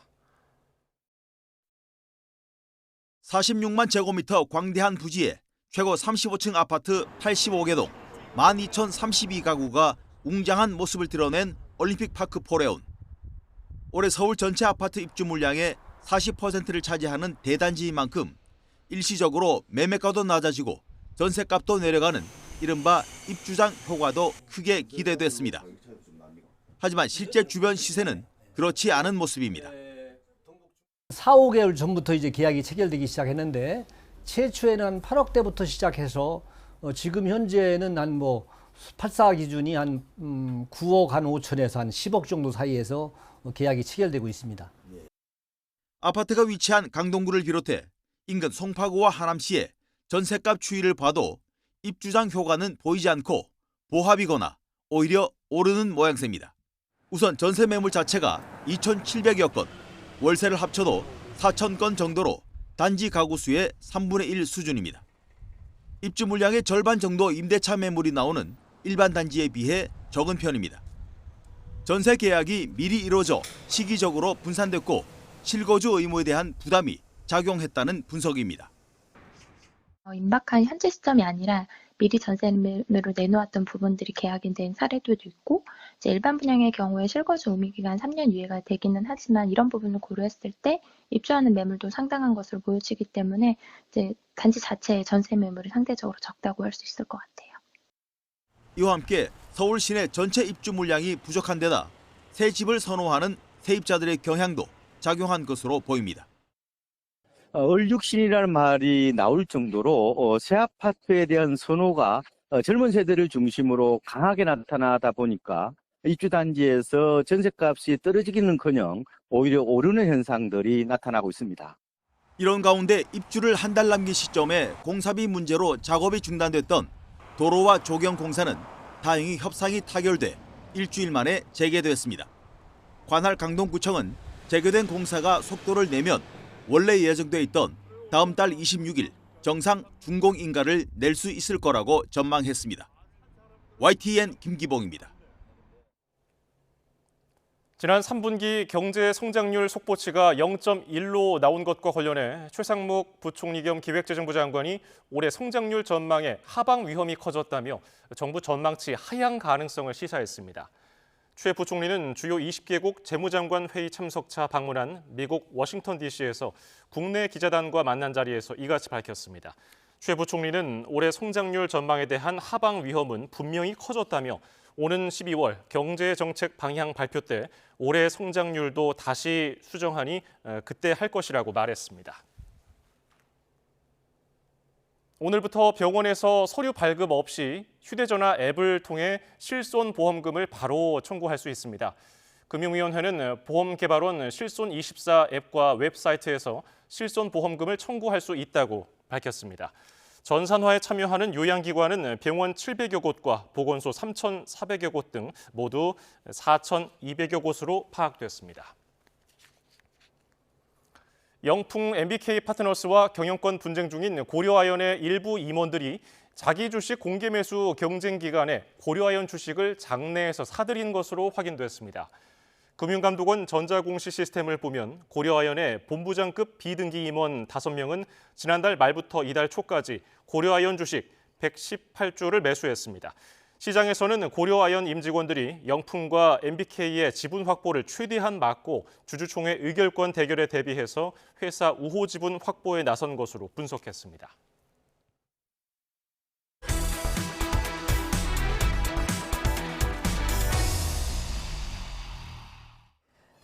46만 제곱미터 광대한 부지에 최고 35층 아파트 85개 동 12,032가구가 웅장한 모습을 드러낸 올림픽파크 포레온. 올해 서울 전체 아파트 입주 물량의 40%를 차지하는 대단지인 만큼 일시적으로 매매가도 낮아지고 전셋값도 내려가는 이른바 입주장 효과도 크게 기대됐습니다. 하지만 실제 주변 시세는 그렇지 않은 모습입니다. 4, 5개월 전부터 이제 계약이 체결되기 시작했는데 최초에는 한 8억대부터 시작해서 지금 현재는 한 84 기준이 한 9억 한 5천에서 한 10억 정도 사이에서 계약이 체결되고 있습니다. 아파트가 위치한 강동구를 비롯해 인근 송파구와 하남시의 전셋값 추이를 봐도 입주장 효과는 보이지 않고 보합이거나 오히려 오르는 모양새입니다. 우선 전세 매물 자체가 2,700여 건, 월세를 합쳐도 4,000건 정도로 단지 가구 수의 3분의 1 수준입니다. 입주 물량의 절반 정도 임대차 매물이 나오는 일반 단지에 비해 적은 편입니다. 전세 계약이 미리 이루어져 시기적으로 분산됐고 실거주 의무에 대한 부담이 작용했다는 분석입니다. 임박한 현재 시점이 아니라 미리 전세로 내놓았던 부분들이 계약이 된 사례도 있고 이제 일반 분양의 경우에 실거주 의무 기간 3년 유예가 되기는 하지만 이런 부분을 고려했을 때 입주하는 매물도 상당한 것으로 보여지기 때문에 이제 단지 자체의 전세 매물이 상대적으로 적다고 할 수 있을 것 같아요. 이와 함께 서울 시내 전체 입주 물량이 부족한 데다 새 집을 선호하는 세입자들의 경향도 작용한 것으로 보입니다. 얼육신이라는 말이 나올 정도로 새 아파트에 대한 선호가 젊은 세대를 중심으로 강하게 나타나다 보니까 입주 단지에서 전셋값이 떨어지기는커녕 오히려 오르는 현상들이 나타나고 있습니다. 이런 가운데 입주를 한 달 남긴 시점에 공사비 문제로 작업이 중단됐던 도로와 조경 공사는 다행히 협상이 타결돼 일주일 만에 재개됐습니다. 관할 강동구청은 재개된 공사가 속도를 내면 원래 예정돼 있던 다음 달 26일 정상 준공인가를 낼 수 있을 거라고 전망했습니다. YTN 김기봉입니다. 지난 3분기 경제 성장률 속보치가 0.1로 나온 것과 관련해 최상목 부총리 겸 기획재정부 장관이 올해 성장률 전망에 하방 위험이 커졌다며 정부 전망치 하향 가능성을 시사했습니다. 최 부총리는 주요 20개국 재무장관 회의 참석차 방문한 미국 워싱턴 DC에서 국내 기자단과 만난 자리에서 이같이 밝혔습니다. 최 부총리는 올해 성장률 전망에 대한 하방 위험은 분명히 커졌다며 오는 12월 경제정책 방향 발표 때 올해 성장률도 다시 수정하니 그때 할 것이라고 말했습니다. 오늘부터 병원에서 서류 발급 없이 휴대전화 앱을 통해 실손보험금을 바로 청구할 수 있습니다. 금융위원회는 보험개발원 실손24 앱과 웹사이트에서 실손보험금을 청구할 수 있다고 밝혔습니다. 전산화에 참여하는 요양기관은 병원 700여 곳과 보건소 3,400여 곳 등 모두 4,200여 곳으로 파악됐습니다. 영풍 MBK 파트너스와 경영권 분쟁 중인 고려아연의 일부 임원들이 자기 주식 공개 매수 경쟁 기간에 고려아연 주식을 장내에서 사들인 것으로 확인됐습니다. 금융감독원 전자공시 시스템을 보면 고려아연의 본부장급 비등기 임원 5명은 지난달 말부터 이달 초까지 고려아연 주식 118주를 매수했습니다. 시장에서는 고려아연 임직원들이 영풍과 MBK의 지분 확보를 최대한 막고 주주총회 의결권 대결에 대비해서 회사 우호 지분 확보에 나선 것으로 분석했습니다.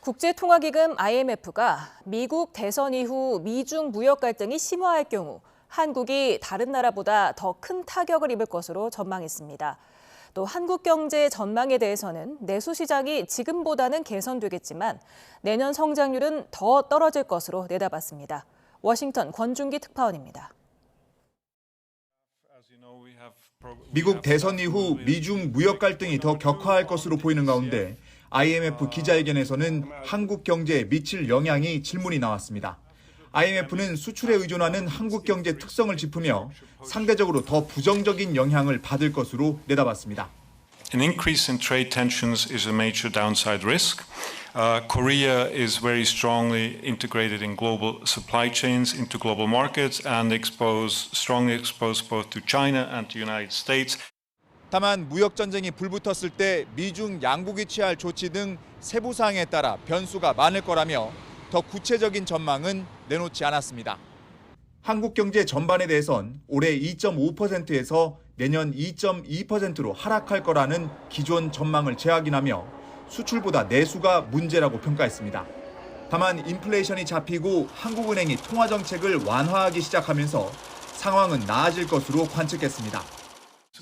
국제통화기금 IMF가 미국 대선 이후 미중 무역 갈등이 심화할 경우 한국이 다른 나라보다 더 큰 타격을 입을 것으로 전망했습니다. 또 한국 경제의 전망에 대해서는 내수 시장이 지금보다는 개선되겠지만 내년 성장률은 더 떨어질 것으로 내다봤습니다. 워싱턴 권준기 특파원입니다. 미국 대선 이후 미중 무역 갈등이 더 격화할 것으로 보이는 가운데 IMF 기자회견에서는 한국 경제에 미칠 영향이 질문이 나왔습니다. IMF는 수출에 의존하는 한국 경제 특성을 짚으며 상대적으로 더 부정적인 영향을 받을 것으로 내다봤습니다. An increase in trade tensions is a major downside risk. Korea is very strongly integrated in global supply chains into global markets and strongly exposed both to China and the United States. 다만 무역 전쟁이 불붙었을 때 미중 양국이 취할 조치 등 세부 사항에 따라 변수가 많을 거라며 더 구체적인 전망은 내놓지 않았습니다. 한국 경제 전반에 대해선 올해 2.5%에서 내년 2.2%로 하락할 거라는 기존 전망을 재확인하며 수출보다 내수가 문제라고 평가했습니다. 다만 인플레이션이 잡히고 한국은행이 통화 정책을 완화하기 시작하면서 상황은 나아질 것으로 관측했습니다.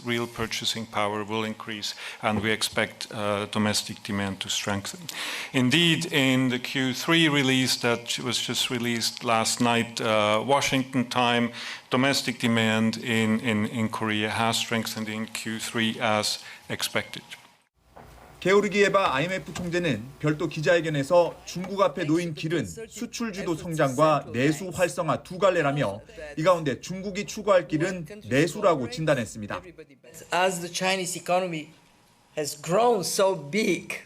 Real purchasing power will increase and we expect domestic demand to strengthen. Indeed, in the Q3 release that was just released last night, Washington time, domestic demand in Korea has strengthened in Q3 as expected. 게오르기 에바 IMF 총재는 별도 기자회견에서 중국 앞에 놓인 길은 수출 주도 성장과 내수 활성화 두 갈래라며 이 가운데 중국이 추구할 길은 내수라고 진단했습니다. As the Chinese economy has grown so big,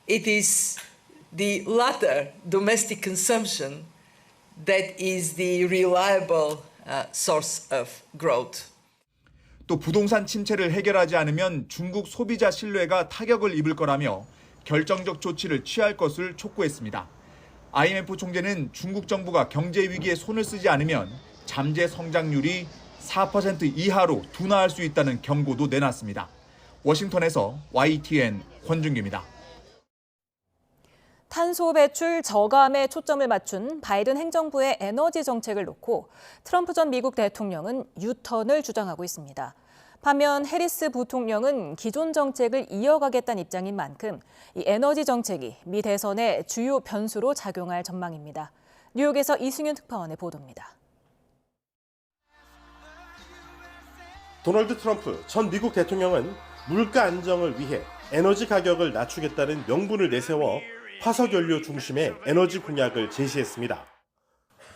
it is the latter, domestic consumption, that is the reliable source of growth. 또 부동산 침체를 해결하지 않으면 중국 소비자 신뢰가 타격을 입을 거라며 결정적 조치를 취할 것을 촉구했습니다. IMF 총재는 중국 정부가 경제 위기에 손을 쓰지 않으면 잠재 성장률이 4% 이하로 둔화할 수 있다는 경고도 내놨습니다. 워싱턴에서 YTN 권준기입니다. 탄소 배출 저감에 초점을 맞춘 바이든 행정부의 에너지 정책을 놓고 트럼프 전 미국 대통령은 유턴을 주장하고 있습니다. 반면 해리스 부통령은 기존 정책을 이어가겠다는 입장인 만큼 이 에너지 정책이 미 대선의 주요 변수로 작용할 전망입니다. 뉴욕에서 이승윤 특파원의 보도입니다. 도널드 트럼프 전 미국 대통령은 물가 안정을 위해 에너지 가격을 낮추겠다는 명분을 내세워 화석연료 중심의 에너지 공약을 제시했습니다.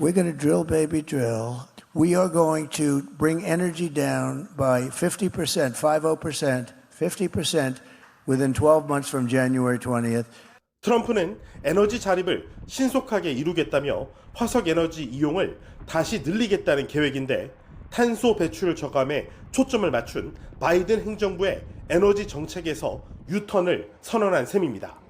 We're going to drill, baby, drill. We are going to bring energy down by 50%, 50% within 12 months from January 20th. 트럼프는 에너지 자립을 신속하게 이루겠다며 화석 에너지 이용을 다시 늘리겠다는 계획인데 탄소 배출 저감에 초점을 맞춘 바이든 행정부의 에너지 정책에서 유턴을 선언한 셈입니다.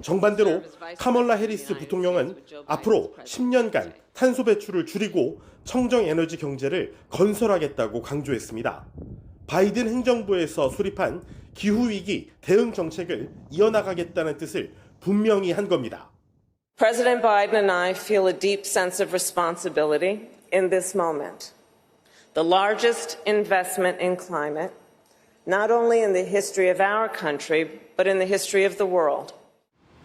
정반대로 카멀라 해리스 부통령은 앞으로 10년간 탄소 배출을 줄이고 청정 에너지 경제를 건설하겠다고 강조했습니다. 바이든 행정부에서 수립한 기후위기 대응 정책을 이어나가겠다는 뜻을 분명히 한 겁니다. President Biden and I feel a deep sense of responsibility in this moment. The largest investment in climate, not only in the history of our country, but in the history of the world.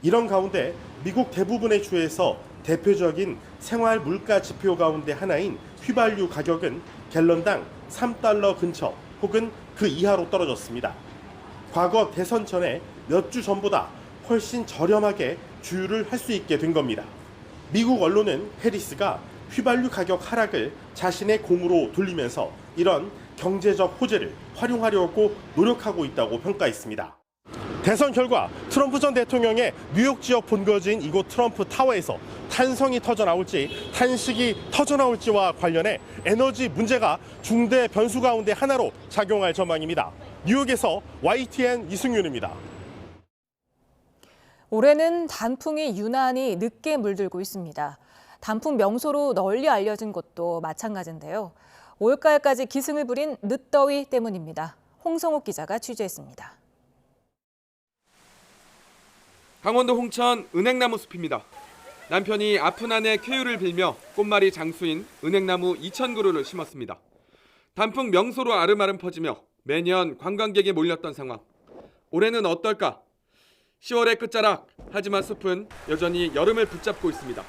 이런 가운데 미국 대부분의 주에서 대표적인 생활 물가 지표 가운데 하나인 휘발유 가격은 갤런당 3달러 근처 혹은 그 이하로 떨어졌습니다. 과거 대선 전에 몇 주 전보다 훨씬 저렴하게 주유를 할 수 있게 된 겁니다. 미국 언론은 해리스가 휘발유 가격 하락을 자신의 공으로 돌리면서 이런 경제적 호재를 활용하려고 노력하고 있다고 평가했습니다. 대선 결과 트럼프 전 대통령의 뉴욕 지역 본거지인 이곳 트럼프 타워에서 탄성이 터져나올지 탄식이 터져나올지와 관련해 에너지 문제가 중대 변수 가운데 하나로 작용할 전망입니다. 뉴욕에서 YTN 이승윤입니다. 올해는 단풍이 유난히 늦게 물들고 있습니다. 단풍 명소로 널리 알려진 곳도 마찬가지인데요. 올가을까지 기승을 부린 늦더위 때문입니다. 홍성욱 기자가 취재했습니다. 강원도 홍천 은행나무 숲입니다. 남편이 아픈 아내 쾌유를 빌며 꽃말이 장수인 은행나무 2,000그루를 심었습니다. 단풍 명소로 아름아름 퍼지며 매년 관광객이 몰렸던 상황. 올해는 어떨까? 10월의 끝자락, 하지만 숲은 여전히 여름을 붙잡고 있습니다.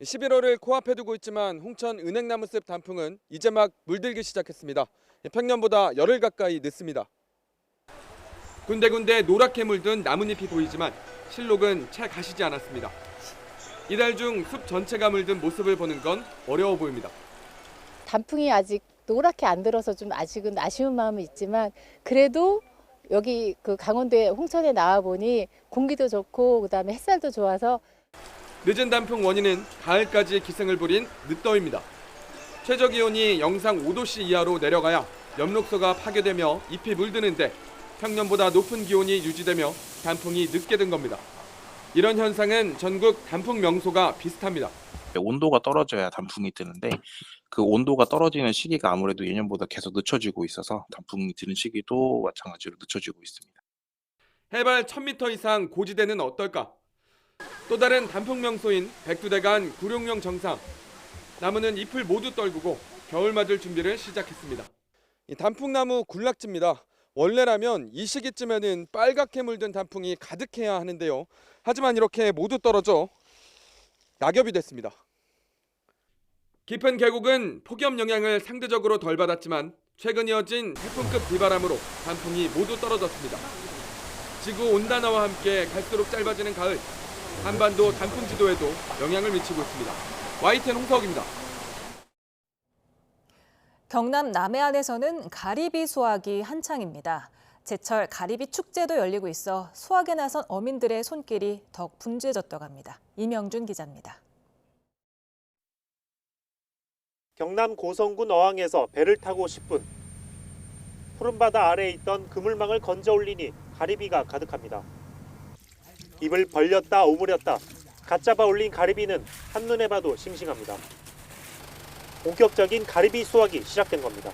11월을 코앞에 두고 있지만 홍천 은행나무숲 단풍은 이제 막 물들기 시작했습니다. 평년보다 열흘 가까이 늦습니다. 군데군데 노랗게 물든 나뭇잎이 보이지만 실록은 채 가시지 않았습니다. 이달 중 숲 전체가 물든 모습을 보는 건 어려워 보입니다. 단풍이 아직 노랗게 안 들어서 좀 아직은 아쉬운 마음이 있지만 그래도 여기 그 강원도에 홍천에 나와 보니 공기도 좋고 그다음에 햇살도 좋아서 늦은 단풍 원인은 가을까지 기승을 부린 늦더위입니다. 최저 기온이 영상 5도씨 이하로 내려가야 엽록소가 파괴되며 잎이 물드는데 평년보다 높은 기온이 유지되며 단풍이 늦게 든 겁니다. 이런 현상은 전국 단풍 명소가 비슷합니다. 온도가 떨어져야 단풍이 뜨는데 그 온도가 떨어지는 시기가 아무래도 예년보다 계속 늦춰지고 있어서 단풍이 드는 시기도 마찬가지로 늦춰지고 있습니다. 해발 1000m 이상 고지대는 어떨까? 또 다른 단풍 명소인 백두대간 구룡령 정상. 나무는 잎을 모두 떨구고 겨울 맞을 준비를 시작했습니다. 이 단풍나무 군락지입니다. 원래라면 이 시기쯤에는 빨갛게 물든 단풍이 가득해야 하는데요. 하지만 이렇게 모두 떨어져 낙엽이 됐습니다. 깊은 계곡은 폭염 영향을 상대적으로 덜 받았지만 최근 이어진 태풍급 비바람으로 단풍이 모두 떨어졌습니다. 지구 온난화와 함께 갈수록 짧아지는 가을, 한반도 단풍 지도에도 영향을 미치고 있습니다. YTN 홍석입니다. 경남 남해안에서는 가리비 수확이 한창입니다. 제철 가리비 축제도 열리고 있어 수확에 나선 어민들의 손길이 더욱 분주해졌다고 합니다. 이명준 기자입니다. 경남 고성군 어항에서 배를 타고 10분. 푸른 바다 아래에 있던 그물망을 건져 올리니 가리비가 가득합니다. 입을 벌렸다 오므렸다 갓 잡아 올린 가리비는 한눈에 봐도 싱싱합니다. 본격적인 가리비 수확이 시작된 겁니다.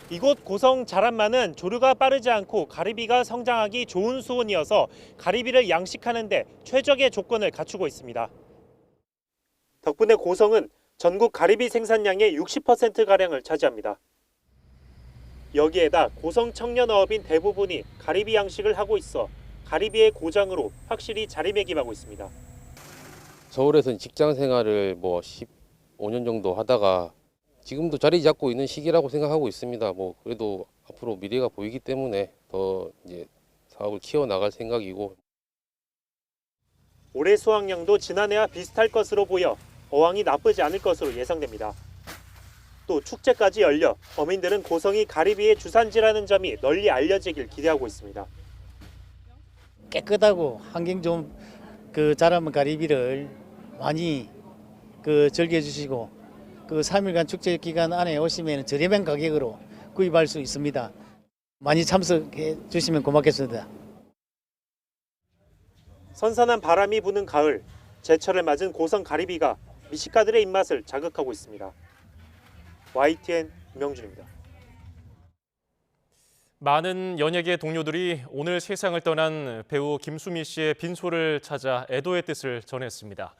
이곳 고성 자란마는 조류가 빠르지 않고 가리비가 성장하기 좋은 수온이어서 가리비를 양식하는 데 최적의 조건을 갖추고 있습니다. 덕분에 고성은 전국 가리비 생산량의 60%가량을 차지합니다. 여기에다 고성 청년어업인 대부분이 가리비 양식을 하고 있어 가리비의 고장으로 확실히 자리매김하고 있습니다. 서울에서는 직장 생활을 15년 정도 하다가 지금도 자리 잡고 있는 시기라고 생각하고 있습니다. 그래도 앞으로 미래가 보이기 때문에 더 이제 사업을 키워나갈 생각이고. 올해 수확량도 지난해와 비슷할 것으로 보여 어항이 나쁘지 않을 것으로 예상됩니다. 또 축제까지 열려 어민들은 고성이 가리비의 주산지라는 점이 널리 알려지길 기대하고 있습니다. 깨끗하고 환경 좋은 자라면 가리비를 많이 즐겨 주시고 3일간 축제 기간 안에 오시면 저렴한 가격으로 구입할 수 있습니다. 많이 참석해 주시면 고맙겠습니다. 선선한 바람이 부는 가을, 제철을 맞은 고성 가리비가 미식가들의 입맛을 자극하고 있습니다. YTN 이명준입니다. 많은 연예계 동료들이 오늘 세상을 떠난 배우 김수미 씨의 빈소를 찾아 애도의 뜻을 전했습니다.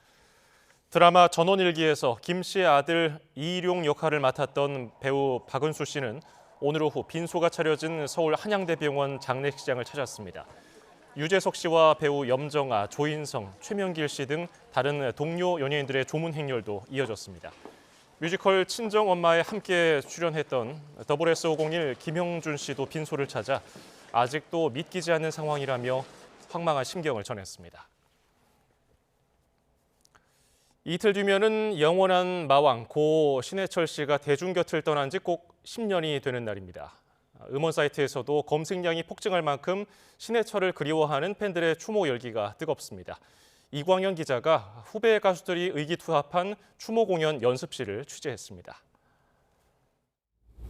드라마 전원일기에서 김 씨의 아들 이일용 역할을 맡았던 배우 박은수 씨는 오늘 오후 빈소가 차려진 서울 한양대병원 장례식장을 찾았습니다. 유재석 씨와 배우 염정아, 조인성, 최명길 씨 등 다른 동료 연예인들의 조문 행렬도 이어졌습니다. 뮤지컬 친정엄마에 함께 출연했던 SSS501 김형준 씨도 빈소를 찾아 아직도 믿기지 않는 상황이라며 황망한 심경을 전했습니다. 이틀 뒤면은 영원한 마왕 고 신해철 씨가 대중 곁을 떠난 지 꼭 10년이 되는 날입니다. 음원 사이트에서도 검색량이 폭증할 만큼 신해철을 그리워하는 팬들의 추모 열기가 뜨겁습니다. 이광현 기자가 후배 가수들이 의기투합한 추모 공연 연습실을 취재했습니다.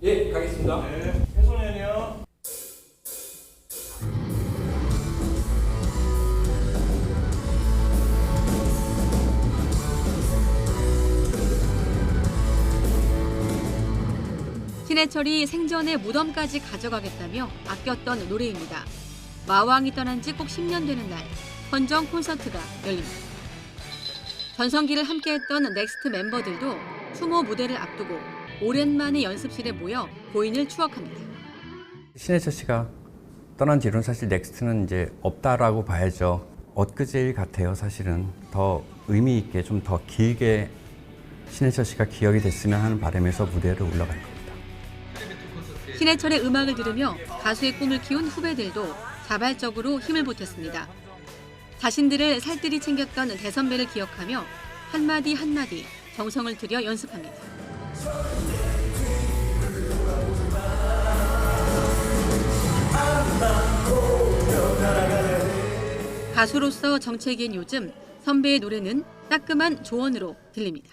예, 가겠습니다. 네, 해소년이요. 신해철이 생전에 무덤까지 가져가겠다며 아꼈던 노래입니다. 마왕이 떠난 지 꼭 10년 되는 날, 헌정 콘서트가 열립니다. 전성기를 함께했던 넥스트 멤버들도 추모 무대를 앞두고 오랜만에 연습실에 모여 고인을 추억합니다. 신해철 씨가 떠난 뒤로는 사실 넥스트는 이제 없다라고 봐야죠. 엊그제일 같아요. 사실은 더 의미 있게 좀 더 길게 신해철 씨가 기억이 됐으면 하는 바람에서 무대로 올라갈 겁니다. 신해철의 음악을 들으며 가수의 꿈을 키운 후배들도 자발적으로 힘을 보탰습니다. 자신들을 살뜰히 챙겼던 대선배를 기억하며 한마디 한마디 정성을 들여 연습합니다. 가수로서 정체기인 요즘 선배의 노래는 따끔한 조언으로 들립니다.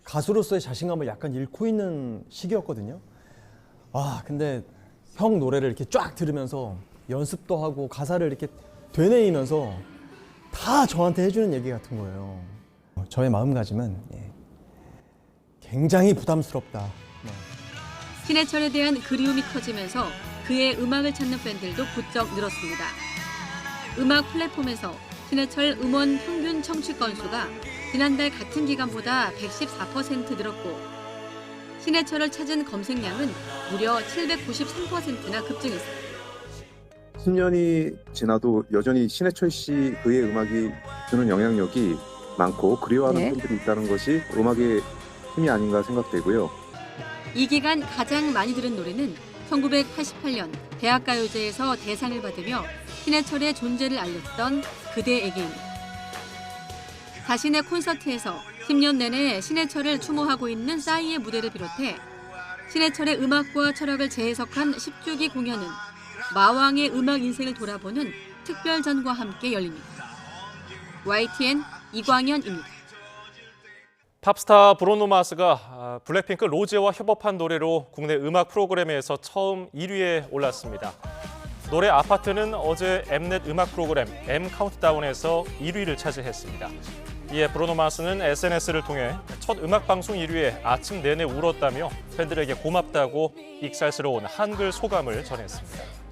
가수로서의 자신감을 약간 잃고 있는 시기였거든요. 근데 형 노래를 이렇게 쫙 들으면서 연습도 하고 가사를 이렇게 되뇌이면서 다 저한테 해주는 얘기 같은 거예요. 저의 마음가짐은 굉장히 부담스럽다. 신해철에 대한 그리움이 커지면서 그의 음악을 찾는 팬들도 부쩍 늘었습니다. 음악 플랫폼에서 신해철 음원 평균 청취 건수가 지난달 같은 기간보다 114% 늘었고 신해철을 찾은 검색량은 무려 793%나 급증했습니다. 10년이 지나도 여전히 신해철 씨 그의 음악이 주는 영향력이 많고 그리워하는 팬들이 있다는 것이 음악의 힘이 아닌가 생각되고요. 이 기간 가장 많이 들은 노래는 1988년 대학가요제에서 대상을 받으며 신해철의 존재를 알렸던 그대에게입니다. 자신의 콘서트에서 10년 내내 신해철을 추모하고 있는 싸이의 무대를 비롯해 신해철의 음악과 철학을 재해석한 10주기 공연은 마왕의 음악 인생을 돌아보는 특별전과 함께 열립니다. YTN 이광현입니다. 팝스타 브루노 마스가 블랙핑크 로제와 협업한 노래로 국내 음악 프로그램에서 처음 1위에 올랐습니다. 노래 아파트는 어제 엠넷 음악 프로그램 M 카운트다운에서 1위를 차지했습니다. 이에 브루노 마스는 SNS를 통해 첫 음악 방송 1위에 아침 내내 울었다며 팬들에게 고맙다고 익살스러운 한글 소감을 전했습니다.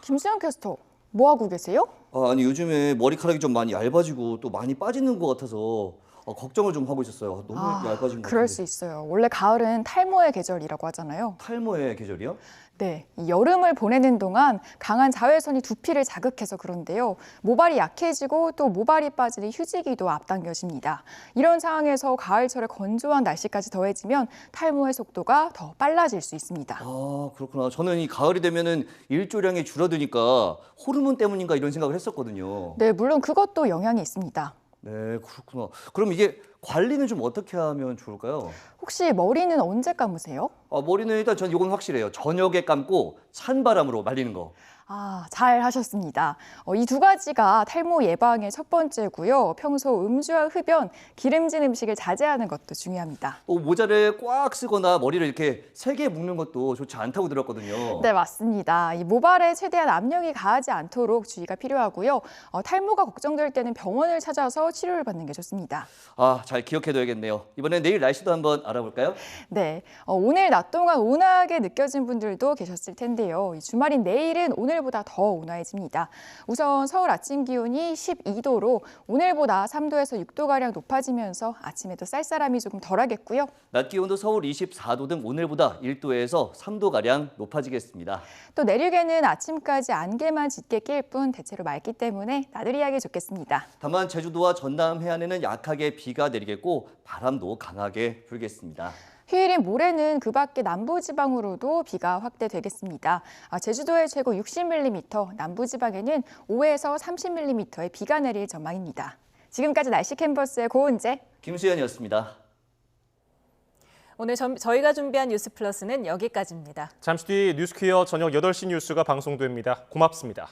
김수현 캐스터, 뭐 하고 계세요? 아니 요즘에 머리카락이 좀 많이 얇아지고 또 많이 빠지는 것 같아서 걱정을 좀 하고 있었어요. 너무 얇아진 것 같은데. 그럴 수 있어요. 원래 가을은 탈모의 계절이라고 하잖아요. 탈모의 계절이요? 네, 이 여름을 보내는 동안 강한 자외선이 두피를 자극해서 그런데요. 모발이 약해지고 또 모발이 빠지는 휴지기도 앞당겨집니다. 이런 상황에서 가을철에 건조한 날씨까지 더해지면 탈모의 속도가 더 빨라질 수 있습니다. 아, 그렇구나. 저는 이 가을이 되면은 일조량이 줄어드니까 호르몬 때문인가 이런 생각을 했었거든요. 네, 물론 그것도 영향이 있습니다. 네, 그렇구나. 그럼 이게 관리는 좀 어떻게 하면 좋을까요? 혹시 머리는 언제 감으세요? 머리는 일단 전 이건 확실해요. 저녁에 감고 찬바람으로 말리는 거. 잘 하셨습니다. 이 두 가지가 탈모 예방의 첫 번째고요. 평소 음주와 흡연, 기름진 음식을 자제하는 것도 중요합니다. 또 모자를 꽉 쓰거나 머리를 이렇게 세게 묶는 것도 좋지 않다고 들었거든요. 네, 맞습니다. 이 모발에 최대한 압력이 가하지 않도록 주의가 필요하고요. 탈모가 걱정될 때는 병원을 찾아서 치료를 받는 게 좋습니다. 잘 기억해둬야겠네요. 이번엔 내일 날씨도 한번 알아볼까요? 네, 오늘 낮 동안 온화하게 느껴진 분들도 계셨을 텐데요. 이 주말인 내일은 오늘보다 더 온화해집니다. 우선 서울 아침 기온이 12도로 오늘보다 3도에서 6도가량 높아지면서 아침에도 쌀쌀함이 조금 덜하겠고요. 낮 기온도 서울 24도 등 오늘보다 1도에서 3도가량 높아지겠습니다. 또 내륙에는 아침까지 안개만 짙게 낄 뿐 대체로 맑기 때문에 나들이 하기 좋겠습니다. 다만 제주도와 전남 해안에는 약하게 비가 내리겠고 바람도 강하게 불겠습니다. 휴일인 모레는 그 밖에 남부지방으로도 비가 확대되겠습니다. 제주도에 최고 60mm, 남부지방에는 5에서 30mm의 비가 내릴 전망입니다. 지금까지 날씨 캔버스의 고은재, 김수현이었습니다. 오늘 저희가 준비한 뉴스 플러스는 여기까지입니다. 잠시 뒤 뉴스퀴어 저녁 8시 뉴스가 방송됩니다. 고맙습니다.